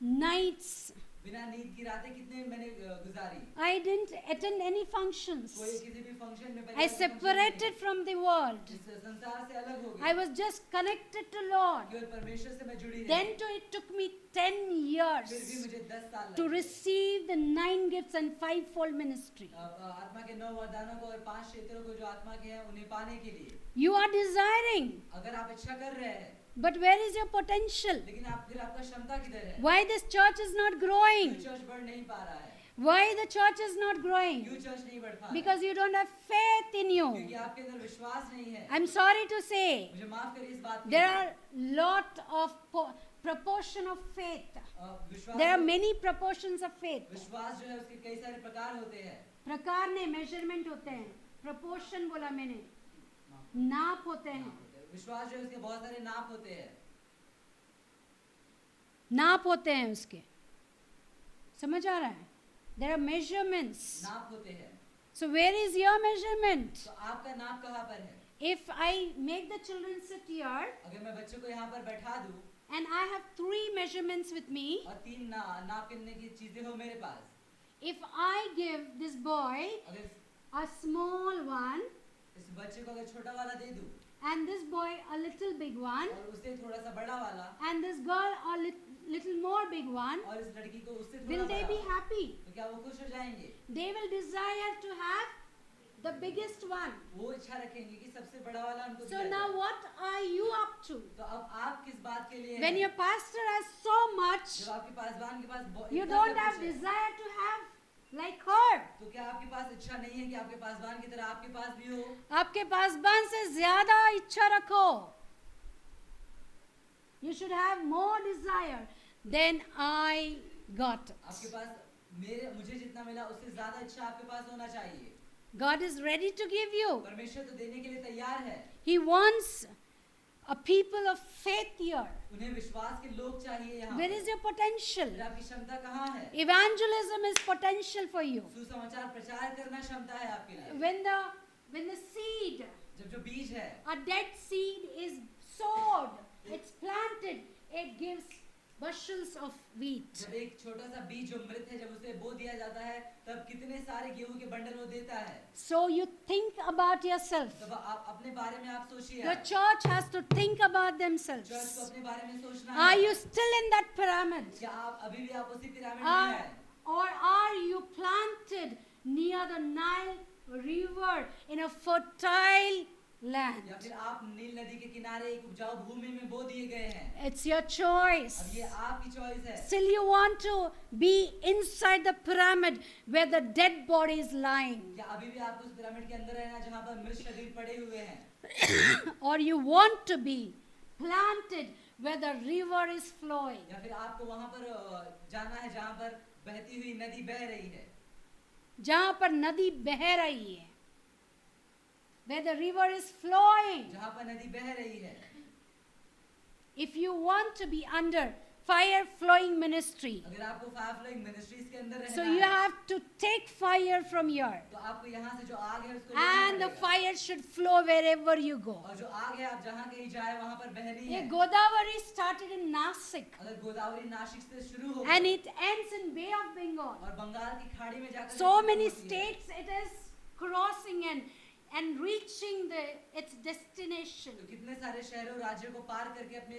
nights. बिना नींद की रातें कितने मैंने गुजारी। I didn't attend any functions. कोई किसी भी फंक्शन में I परिवार के function में separated from the world. इस संसार से अलग हो I गई। was just connected to Lord. केवल परमेश्वर से मैं जुड़ी Then रही। too it took me 10 फिर भी years मुझे 10 साल to लगे। receive the 9 gifts and 5-fold ministry. आत्मा के 9 वरदानों को और 5 क्षेत्रों को जो आत्मा के हैं उन्हें पाने के लिए, You are desiring, अगर आप इच्छा कर रहे हैं, but where is your potential? लेकिन आप फिर आपका क्षमता किधर है? Why this church is not growing? क्यों चर्च बढ़ नहीं पा रहा है? Why the church is not growing? क्यों चर्च नहीं बढ़ पा रहा है? Because you don't have faith in you. क्योंकि आपके अंदर विश्वास नहीं है। I'm sorry to say, मुझे माफ करिए इस बात के there लिए। are lot of proportion of faith. विश्वास There are many proportions of faith. विश्वास जो है उसके कई सारे प्रकार होते हैं। प्रकार ने मेजरमेंट होते हैं, proportion बोला मैंने, नाप होते हैं, विश्वास जो है उसके बहुत सारे नाप होते हैं। नाप होते हैं उसके, समझ आ रहा है? There are measurements. नाप होते हैं। So where is your measurement? तो आपका नाप कहाँ पर है? If I make the children sit here अगर मैं बच्चों को यहाँ पर बैठा दूँ and I have 3 measurements with me, और 3 नाप करने की चीजें हो मेरे पास, if I give this boy अगर a small one इस बच्चे को अगर छोटा वाला दे दूँ and this boy a little big one और उसे थोड़ा सा बड़ा वाला and this girl a little more big one, और इस लड़की को उससे थोड़ा will they बड़ा, be happy? तो क्या वो खुश हो जाएंगे? They will desire to have the biggest one. वो इच्छा रखेंगे कि सबसे बड़ा वाला उनको So दिया now जाए। what are you up to? तो अब आप किस बात के लिए When हैं? your pastor has so much, जब आपके पासवान के पास you इतना don't सब have कुछ है, desire to have like her. तो तो क्या आपके पास इच्छा नहीं है कि आपके पासवान की तरह आपके पास भी हो? आपके पासवान से ज्यादा इच्छा रखो. You should have more desire than I got it. आपके पास मुझे जितना मिला उससे ज्यादा इच्छा आपके पास होना चाहिए. God is ready to give you. परमेश्वर तो देने के लिए तैयार है. He wants a people of faith here. उन्हें विश्वास के लोग चाहिए यहाँ. Where is your potential? फिर आपकी क्षमता कहाँ है? Evangelism is potential for you. सुसमाचार प्रचार करना क्षमता है आपके लिए. When the seed, जब जो बीज है, a dead seed is sowed, it's planted, it gives bushels of wheat. जब एक छोटा सा बीज जो मृत है, जब उसे बो दिया जाता है, तब कितने सारे गेहूं के बंडल वो देता है. So you think about yourself. तब आप अपने बारे में आप सोचिए. The church has to think about church को themselves. अपने बारे में सोचना Are है. you still in that pyramid? क्या आप अभी भी आप उसी पिरामिड में हैं? Or are you planted near the Nile River in a fertile land? या फिर आप नील नदी के किनारे एक उपजाऊ भूमि में बो दिए गए हैं? It's your choice. अब ये आपकी चॉइस है. Still you want to be inside the pyramid where the dead body is lying. क्या अभी भी आप उस पिरामिड के अंदर रहना जहाँ पर मृत शरीर पड़े हुए हैं? Or you want to be planted where the river is flowing. या फिर आपको वहाँ पर जाना है जहाँ पर बहती हुई नदी बह रही है? जहाँ पर नदी बह रही है. Where the river is flowing. जहाँ पर नदी बह रही है. If you want to be under fire flowing ministry, अगर आपको फायर फ्लोइंग मिनिस्ट्रीज के अंदर रहना so you है, have to take fire from here. तो आपको यहाँ से जो आग है उसको लेना And the पड़ेगा. fire should flow wherever you go. और जो आग है आप जहाँ कहीं जाए वहाँ पर बहनी ये है. Godavari started in Nasik अगर गोदावरी नासिक से शुरू हो and it ends in Bay of Bengal. और बंगाल की खाड़ी में जाकर So खत्म many होती है. states it is crossing and reaching its destination. तो कितने सारे शहरों राज्यों को पार करके अपने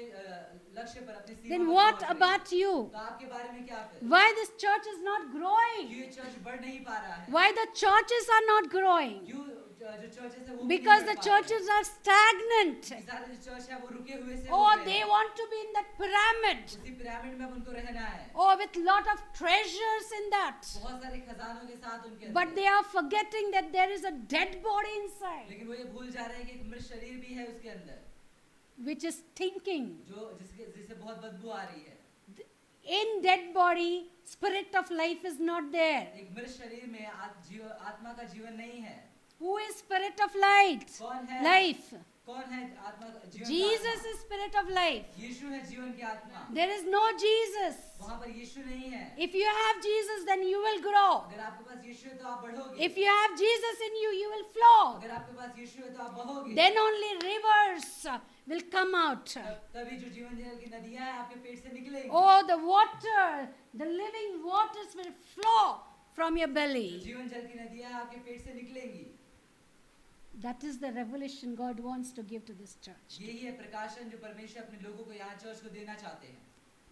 लक्ष्य पर अपनी सीमा Then पर what पहुंच रही है. about you? तो आपके बारे में क्या फिर? Why this church is not क्यों growing? ये चर्च बढ़ नहीं पा रहा है? Why the churches are not growing? क्यों जो चर्चेस है वो भी Because नहीं the बढ़ पा रहे हैं? churches are stagnant. ये सारे जो चर्च है वो रुके हुए से Oh, हो गए they हैं. want to be in that pyramid. उसी पिरामिड में अब उनको रहना है. Oh, with lot of treasures in that. बहुत सारे खजानों के साथ उनके But अंदर. they are forgetting that there is a dead body inside, लेकिन वो ये भूल जा रहे हैं कि एक मृत शरीर भी है उसके अंदर which is thinking. जो जिससे बहुत बदबू आ रही है. In dead body, spirit of life is not there. एक मृत शरीर में आत्मा का जीवन नहीं है. Who is spirit of light? कौन है? Life. कौन है आत्मा जीवन का Jesus आत्मा? is spirit of life. यीशु है जीवन की आत्मा. There is no Jesus. वहाँ पर यीशु नहीं है. If you have Jesus, then you will grow. अगर आपके पास यीशु है तो आप बढ़ोगे. If you have Jesus in you, you will flow. अगर आपके पास यीशु है तो आप बहोगे. Then only rivers will come out. तभी जो जीवन जल की नदियाँ हैं आपके पेट से निकलेंगी. Oh, the water, the living waters will flow from your belly. जीवन जल की नदियाँ आपके पेट से निकलेंगी. That is the revelation God wants to give to this church. यही है प्रकाशन जो परमेश्वर अपने लोगों को यहाँ चर्च को देना चाहते हैं.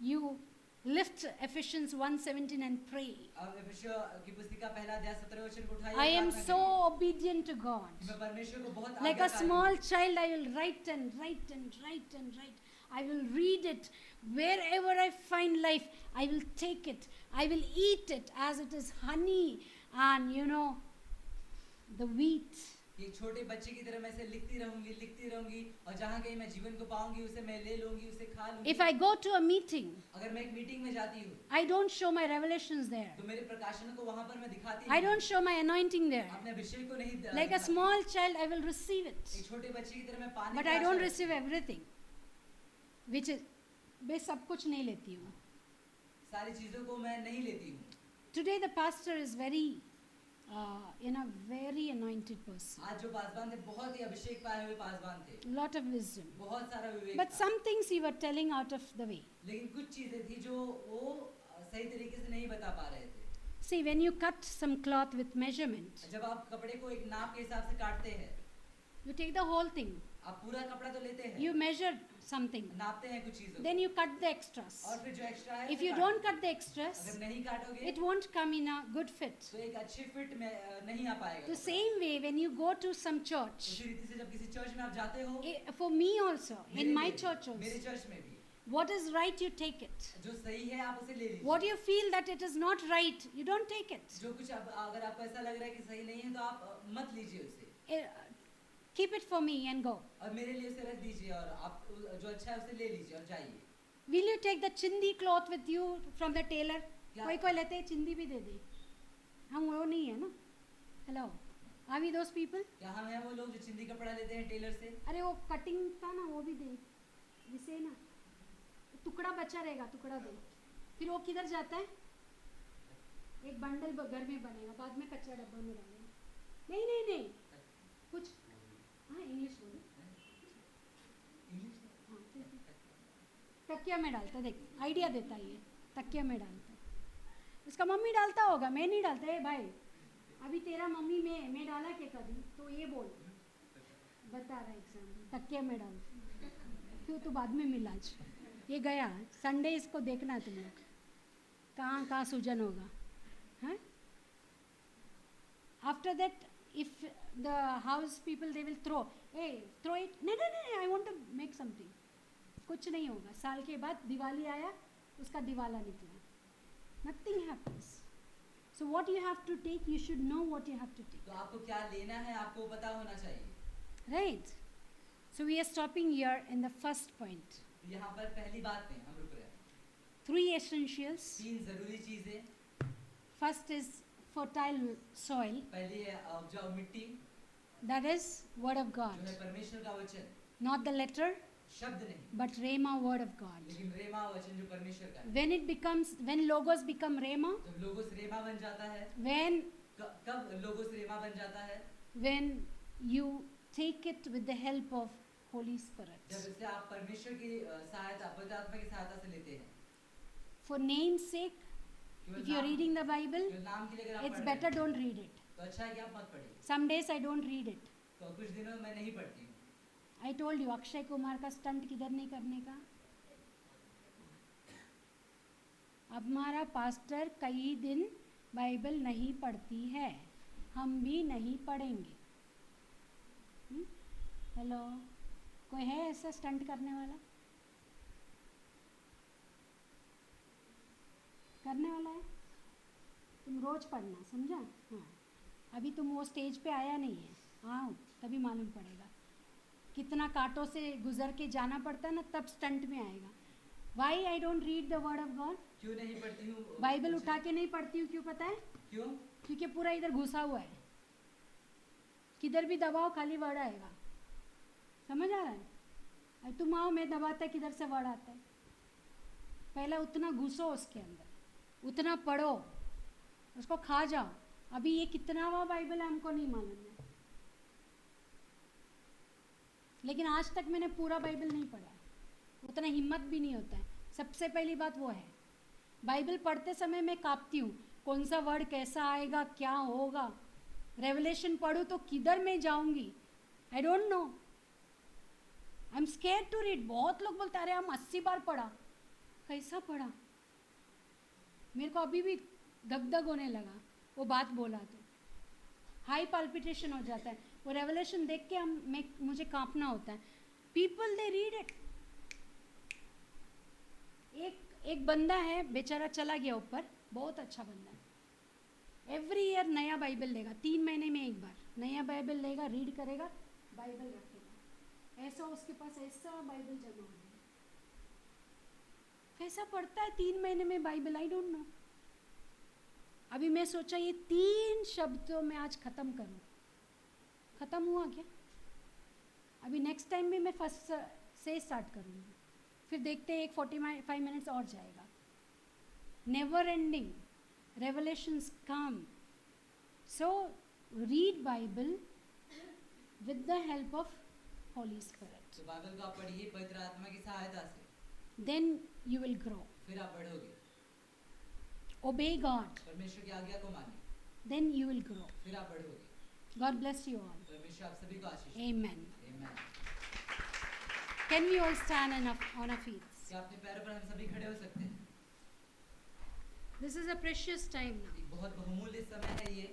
You lift Ephesians 1:17 and pray. अब एफिसियों की पुस्तिका पहला अध्याय 17 वचन को उठाइए. I am प्रार्थना so करिए. obedient to God. मैं परमेश्वर को बहुत Like a आज्ञाकारी small हूँ. child, I will write and write and write and write. I will read it. Wherever I find life, I will take it. I will eat it as it is honey and the wheat. कि छोटे बच्चे की तरह मैं इसे लिखती रहूंगी और जहाँ कहीं मैं जीवन को पाऊंगी उसे मैं ले लूंगी, उसे खा लूंगी. If I go to a meeting, अगर मैं एक मीटिंग में जाती हूँ I don't show my revelations there. तो मेरे प्रकाशनों को वहाँ पर मैं दिखाती I नहीं. don't show my anointing there. अपने अभिषेक को नहीं Like a दिखाती. small child, I will receive it. एक छोटे बच्चे की तरह मैं पानी But का I don't Asha receive everything. Which is, मैं सब कुछ नहीं लेती हूँ. सारी चीजों को मैं नहीं लेती हूँ. Today the pastor is very very anointed person. आज जो पासवान थे बहुत ही अभिषेक पाए हुए पासवान थे. Lot of wisdom. बहुत सारा विवेक But था. some things he were telling out of the way. लेकिन कुछ चीजें थी जो वो सही तरीके से नहीं बता पा रहे थे. See, when you cut some cloth with measurement, जब आप कपड़े को एक नाप के हिसाब से काटते हैं, you take the whole thing. आप पूरा कपड़ा तो लेते हैं, You measure something. नापते हैं कुछ चीजों Then you cut the extras. और फिर जो एक्स्ट्रा है If उसे you काट don't दो. cut the extras, अगर नहीं काटोगे it won't come in a good fit. तो एक अच्छे फिट में नहीं आ पाएगा. The same way, when you go to some church, उसी रीति से जब किसी चर्च में आप जाते हो, for me also, in my मेरे church लिए, मेरे also, चर्च में भी What is right, you take it. जो सही है आप उसे ले लीजिए। What you feel that it is not right, you don't take it. जो कुछ अगर आपको ऐसा लग रहा है कि सही नहीं है तो आप मत लीजिए उसे, Keep it for me and go. और मेरे लिए उसे रख दीजिए और आप जो अच्छा है उसे ले लीजिए और जाइए। Will you take the chindi cloth with you from the tailor? क्या- कोई कोई लेते हैं चिंदी भी दे दे, हम वो नहीं है ना। Hello, are we those people? क्या हम हैं वो लोग जो चिंदी कपड़ा लेते हैं टेलर से? अरे वो कटिंग का ना वो भी दे, जिसे ना टुकड़ा बचा रहेगा, टुकड़ा दे। फिर वो किधर जाता है? एक बंडल घर में बनेगा, बाद में कच्चा डब्बा में डालेगा। नहीं नहीं नहीं, कुछ हाँ इंग्लिश बोलो। हाँ, ठीक है। तकिया में डालता, देख आइडिया देता है ये, तकिया में डालता है। इसका मम्मी डालता होगा, मैं नहीं डालता। भाई अभी तेरा मम्मी मैं डाला के कभी, तो ये बोल, बता रहा एग्जाम्पल, तकिया में डालता। क्यों तो बाद में मिला आज, ये गया संडे, इसको देखना तुम लोग कहाँ कहाँ सूजन होगा। हाँ, after that if the house people they will throw it, नहीं I want to make something, कुछ नहीं होगा। साल के बाद दिवाली आया, उसका दिवाला निकला, nothing happens. So what you have to take, you should know what you have to take, तो आपको क्या लेना है आपको पता होना चाहिए, right? So we are stopping here in the first point. यहाँ पर पहली बात में हम रुक रहे हैं। 3 essentials. 3 जरूरी चीजें। First is fertile soil, पहली है उपजाऊ मिट्टी, that is word of जो God, है परमेश्वर का वचन, not the letter शब्द नहीं, but rhema word of God. लेकिन रेमा वचन जो परमेश्वर का है। When logos become rhema, जब लोगोस रेमा बन जाता है, when कब लोगोस रेमा बन जाता है? when you take it with the help of Holy Spirit. जब इसे आप परमेश्वर की सहायता, पवित्र आत्मा की सहायता से लेते हैं। For name's sake, केवल if you are नाम- reading the Bible, केवल नाम के लिए अगर आप it's पढ़ better रहे हैं, don't read it. तो अच्छा है कि आप मत पढ़िए। Some days I don't read it. तो कुछ दिनों में मैं नहीं पढ़ती हूँ। I told you Akshay Kumar का स्टंट किधर नहीं करने का। अब हमारा पास्टर कई दिन बाइबल नहीं पढ़ती है, हम भी नहीं पढ़ेंगे। हेलो, कोई है ऐसा स्टंट करने वाला? करने वाला है? तुम रोज पढ़ना, समझा? हाँ, अभी तुम वो स्टेज पे आया नहीं है, आओ तभी मालूम पड़ेगा। कितना कांटों से गुजर के जाना पड़ता है ना, तब स्टंट में आएगा। Why I don't read the word of God? क्यों नहीं पढ़ती हूँ? बाइबल उठा के नहीं पढ़ती हूँ, क्यों पता है? क्यों? क्योंकि पूरा इधर घुसा हुआ है, किधर भी दबाओ खाली वर्ड आएगा। समझ आ रहा है? अब तुम आओ, मैं दबाता है किधर से वर्ड आता है। पहले उतना घुसो उसके अंदर, उतना पढ़ो, उसको खा जाओ। अभी ये कितनावा बाइबल है हमको नहीं मालूम है, लेकिन आज तक मैंने पूरा बाइबल नहीं पढ़ा है, उतना हिम्मत भी नहीं होता है। सबसे पहली बात वो है, बाइबल पढ़ते समय मैं कांपती हूँ, कौन सा वर्ड कैसा आएगा, क्या होगा। रेवलेशन पढ़ूँ तो किधर मैं जाऊँगी, I don't know, I am scared to read. बहुत लोग बोलते अरे हम 80 बार पढ़ा, कैसा पढ़ा? मेरे को अभी भी दगदग होने लगा वो बात बोला तो, हाई पाल्पिटेशन हो जाता है। वो रेवलेशन देख के मुझे कांपना होता है। People they read it. एक बंदा है बेचारा, चला गया ऊपर, बहुत अच्छा बंदा है। एवरी ईयर नया बाइबल लेगा, 3 महीने में एक बार नया बाइबल लेगा, रीड करेगा, बाइबल रखेगा। ऐसा उसके पास ऐसा बाइबल जमा हो गया। कैसा पढ़ता है 3 महीने में बाइबल, आई डोंट नो। अभी मैं सोचा ये 3 शब्दों में आज ख़त्म करूं। ख़त्म हुआ क्या? अभी नेक्स्ट टाइम भी मैं फर्स्ट से स्टार्ट करूँगी, फिर देखते हैं 45 मिनट्स और जाएगा। Never ending revelations come, so read Bible with the help of Holi spirit, तो बाइबल को आप पढ़िए पवित्र आत्मा की सहायता से, देन यू विल ग्रो। फिर आप बढ़ोगे। Obey God, परमेश्वर की आज्ञा को मानिए, then you will grow. फिर आप बढ़ोगे। God bless you all. परमेश्वर आप सभी को आशीष दे। Amen. Amen। Can we all stand on our feet? क्या अपने पैरों पर हम सभी खड़े हो सकते हैं? This is a precious time now. एक बहुत बहुमूल्य समय है ये।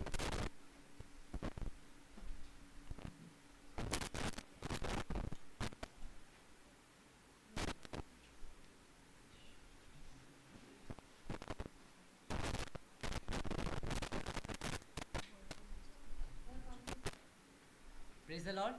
Praise the Lord.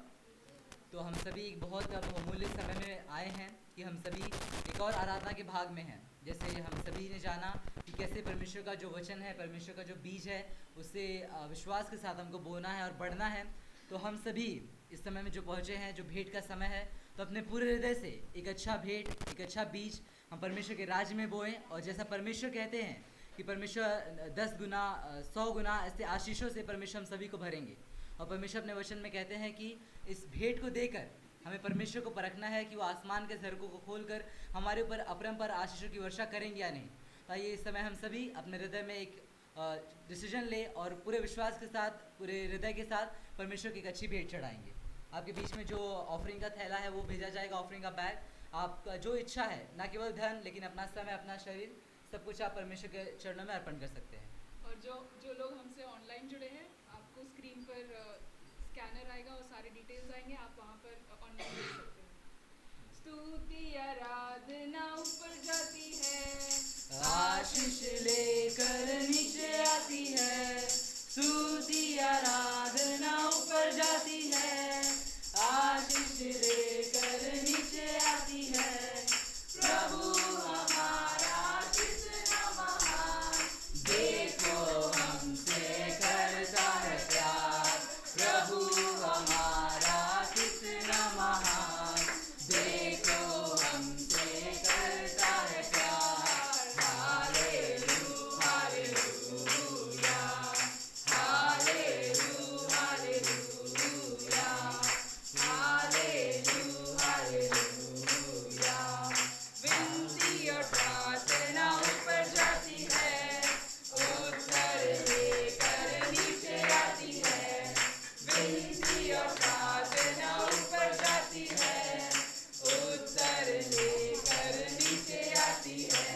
तो हम सभी एक बहुत बहुमूल्य समय में आए हैं कि हम सभी एक और आराधना के भाग में हैं। जैसे हम सभी ने जाना कि कैसे परमेश्वर का जो वचन है, परमेश्वर का जो बीज है, उससे विश्वास के साथ हमको बोना है और बढ़ना है। तो हम सभी इस समय में जो पहुँचे हैं, जो भेंट का समय है, तो अपने पूरे हृदय से एक अच्छा भेंट, एक अच्छा बीज हम परमेश्वर के राज्य में बोएं। और जैसा परमेश्वर कहते हैं कि परमेश्वर 10 गुना 100 गुना ऐसे आशीषों से परमेश्वर हम सभी को भरेंगे। और परमेश्वर अपने वचन में कहते हैं कि इस भेंट को देकर हमें परमेश्वर को परखना है कि वो आसमान के झरोकों को खोलकर हमारे ऊपर अपरंपार आशीषों की वर्षा करेंगे या नहीं। तो आइए इस समय हम सभी अपने हृदय में एक डिसीजन ले और पूरे विश्वास के साथ, पूरे हृदय के साथ परमेश्वर की एक अच्छी भेंट चढ़ाएंगे। आपके बीच में जो ऑफरिंग का थैला है वो भेजा जाएगा, ऑफरिंग का बैग। आपका जो इच्छा है, ना केवल धन लेकिन अपना समय, अपना शरीर, सब कुछ आप परमेश्वर के चरणों में अर्पण कर सकते हैं। और जो लोग हमसे ऑनलाइन जुड़े हैं, आपको स्क्रीन पर स्कैनर आएगा और सारे डिटेल्स आएंगे, आप वहाँ पर ऑनलाइन देख सकते हैं। स्तुति आराधना ऊपर जाती है, आशीष लेकर नीचे आती है। स्तुति आराधना ऊपर जाती है, आशीष लेकर नीचे आती है। प्रभु हमारा कितना महान, देखो हमसे करता है प्यार। प्रभु हमारा कितना महान, देखो हमसे करता है प्यार। Hallelujah, hallelujah, hallelujah, hallelujah, hallelujah. विनती और प्रार्थना ऊपर जाती है, उत्तर लेकर नीचे आती है। विनती और प्रार्थना ऊपर जाती है, उत्तर लेकर नीचे आती है।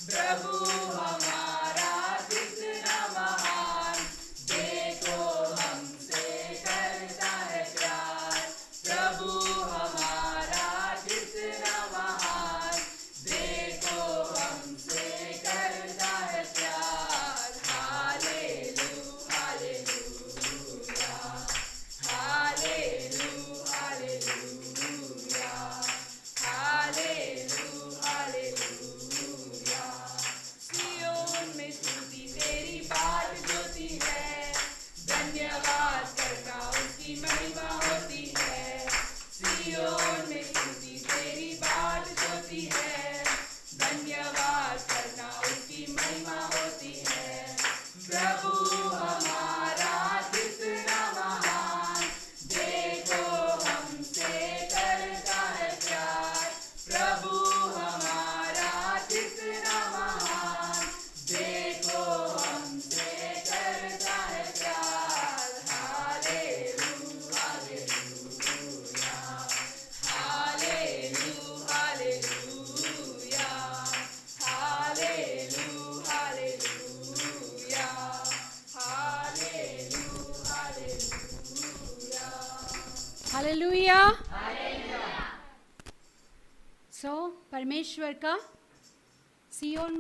प्रभु हमारा कितना महान, देखो हमसे करता है प्यार। प्रभु हमारा कितना महान, देखो हमसे करता है प्यार। Hallelujah, hallelujah, hallelujah, hallelujah, hallelujah. Zion में स्तुति तेरी बाट ज्योति है, धन्यवाद करता उसकी महिमा होती है। सियोन में स्तुति तेरी बाट ज्योति है, धन्यवाद करता उसकी महिमा होती है। प्रभु हमारा कितना महान, देखो हमसे करता है प्यार। प्रभु हमारा कितना महान, देखो हमसे करता है प्यार। Hallelujah, hallelujah, hallelujah, hallelujah, hallelujah, hallelujah, hallelujah. सो परमेश्वर का सियोन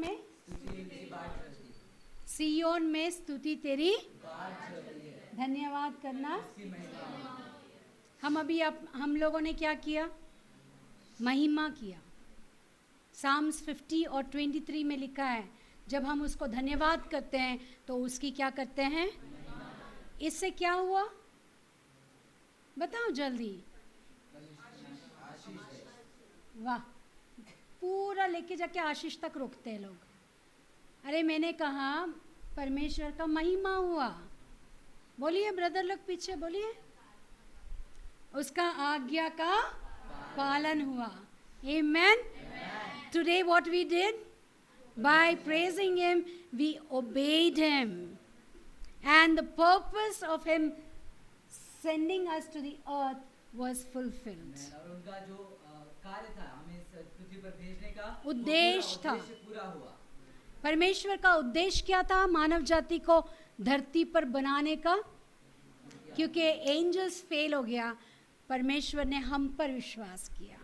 में स्तुति तेरी धन्यवाद करना। हम लोगों ने क्या किया? महिमा किया। साम्स 50 और 23 में लिखा है, जब हम उसको धन्यवाद करते हैं तो उसकी क्या करते हैं? इससे क्या हुआ? बताओ जल्दी। वाह, पूरा लेके जाके आशीष तक रोकते हैं लोग। अरे मैंने कहा परमेश्वर का महिमा हुआ। बोलिए ब्रदर लोग, पीछे बोलिए। उसका आज्ञा का पालन हुआ। Amen. Today what we did? By praising him, we obeyed him. And the purpose of him sending us to the earth was fulfilled. और उनका जो कार्य था, हमें इस पृथ्वी पर भेजने का उद्देश्य था। पूरा हुआ। परमेश्वर का उद्देश्य क्या था? मानव जाति को धरती पर बनाने का। क्योंकि एंजल्स फेल हो गया, परमेश्वर ने हम पर विश्वास किया।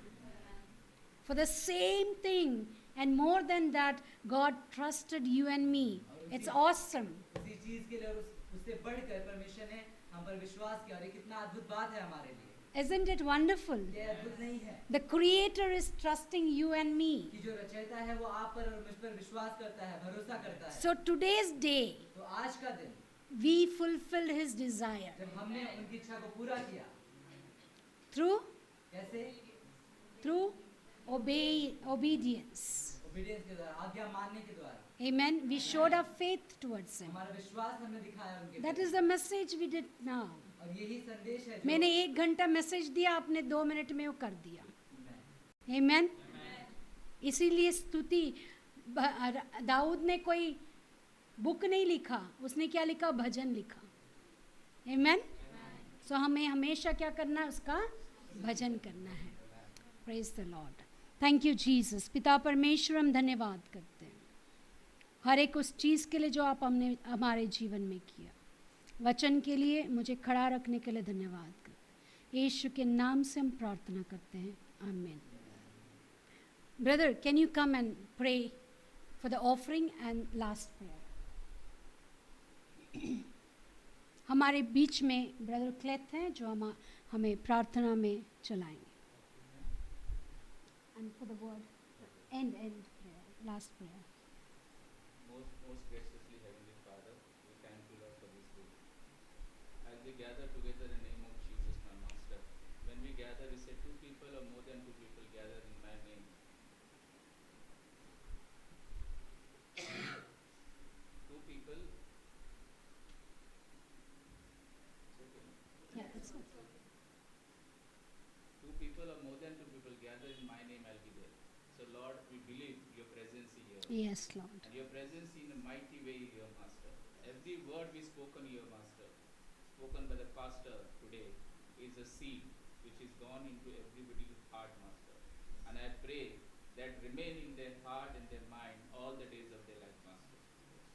For the same thing and more than that, God trusted you and me. It's awesome. उसी चीज के लिए और उससे बढ़कर परमेश्वर ने हम पर विश्वास किया और ये कितना अद्भुत बात है हमारे लिए। Isn't it wonderful? ये अद्भुत नहीं है The Creator is trusting you and me. कि जो रचयिता है वो आप पर और मुझ पर विश्वास करता है, भरोसा करता है। So today's day, तो आज का दिन we fulfilled His desire. जब हमने उनकी इच्छा को पूरा किया, Through? कैसे? Through obedience. ओबीडियंस के द्वारा, आज्ञा मानने के द्वारा। Amen. We showed our faith towards Him. हमारा विश्वास हमने दिखाया उनके That प्रति। is the message we did now. और यही संदेश है जो मैंने 1 घंटा मैसेज दिया, आपने 2 मिनट में वो कर दिया. मैं- Amen. इसीलिए स्तुति, दाऊद ने कोई बुक नहीं लिखा, उसने क्या लिखा? भजन लिखा. Amen. सो हमें हमेशा क्या करना है? उसका भजन करना है. Praise the Lord. Thank you Jesus. पिता परमेश्वर, हम धन्यवाद करते हैं हर एक उस चीज़ के लिए जो आप हमने हमारे जीवन में किया. वचन के लिए मुझे खड़ा रखने के लिए धन्यवाद करते हैं. यीशु के नाम से हम प्रार्थना करते हैं. आमीन. Brother, can you come and pray for the offering and last prayer. हमारे बीच में ब्रदर क्लेथ हैं जो हमें प्रार्थना में चलाएंगे. And for the word and prayer, last prayer. Most graciously Heavenly Father, we thank you, Lord, for this day. As we gather together in the name of Jesus, my Master, when we gather, we say 2 people or more than 2 people gather in my name. 2 people. It's okay. Yeah, it's okay. 2 people or more than 2 people gather in my name, I'll be there. So Lord, we believe your presence here. Yes, Lord. And your presence in a mighty way here, Master. Every word we spoken here, Master, spoken by the pastor today, is a seed which is gone into everybody's heart, Master. And I pray that remain in their heart and their mind all the days of their life, Master.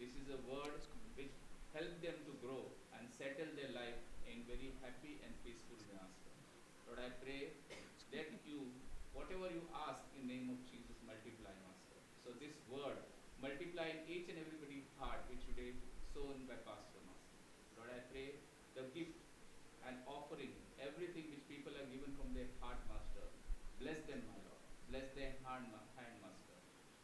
This is a word which help them to grow and settle their life in very happy and peaceful way, Master. Lord, I pray that you, whatever you ask in name of Jesus, multiply, Master. So this word multiply in each and everybody's heart which today sown by Pastor, Master. Lord, I pray the gift and offering, everything which people have given from their heart, Master. Bless them, my Lord. Bless their hand, Master.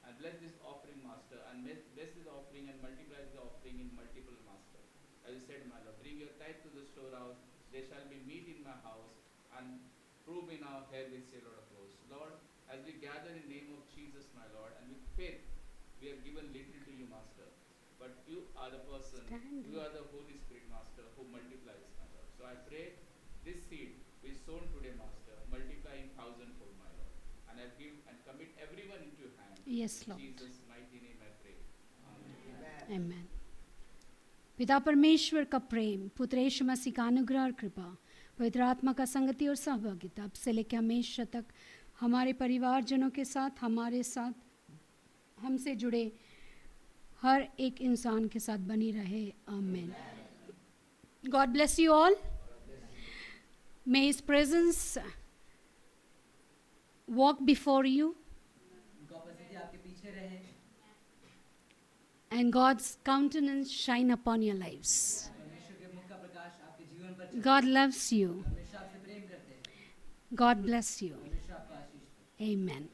And bless this offering, Master. And bless this offering and multiply this offering in multiple, Master. As you said, my Lord, bring your tithe to the storehouse. There shall be meat in my house. And prove in our head with say, Lord of hosts. Lord, as we gather in the name of Jesus, my Lord, and with faith, we have given little to you, Master. But you are the person, you are the Holy Spirit, Master, who multiplies, my Lord. So I pray this seed which is sown today, Master, multiply in 1,000-fold, my Lord. And I give and commit everyone into your hand. Yes, Lord. In Jesus' mighty name I pray. Amen. Amen. पिता परमेश्वर का प्रेम, पुत्र यीशु मसीह का अनुग्रह और कृपा, पवित्र आत्मा का संगति और सहभागिता अब से लेकर हमेशा तक हमारे परिवारजनों के साथ, हमारे साथ, हमसे जुड़े हर एक इंसान के साथ बनी रहे. आमीन. God bless you all. May his presence walk before you उनका उपस्थिति आपके पीछे रहे and God's countenance shine upon your lives. परमेश्वर के मुख का प्रकाश आपके जीवन पर चले। God loves you. परमेश्वर आपसे प्रेम करते हैं। God bless you. परमेश्वर आपको आशीष दे। Amen.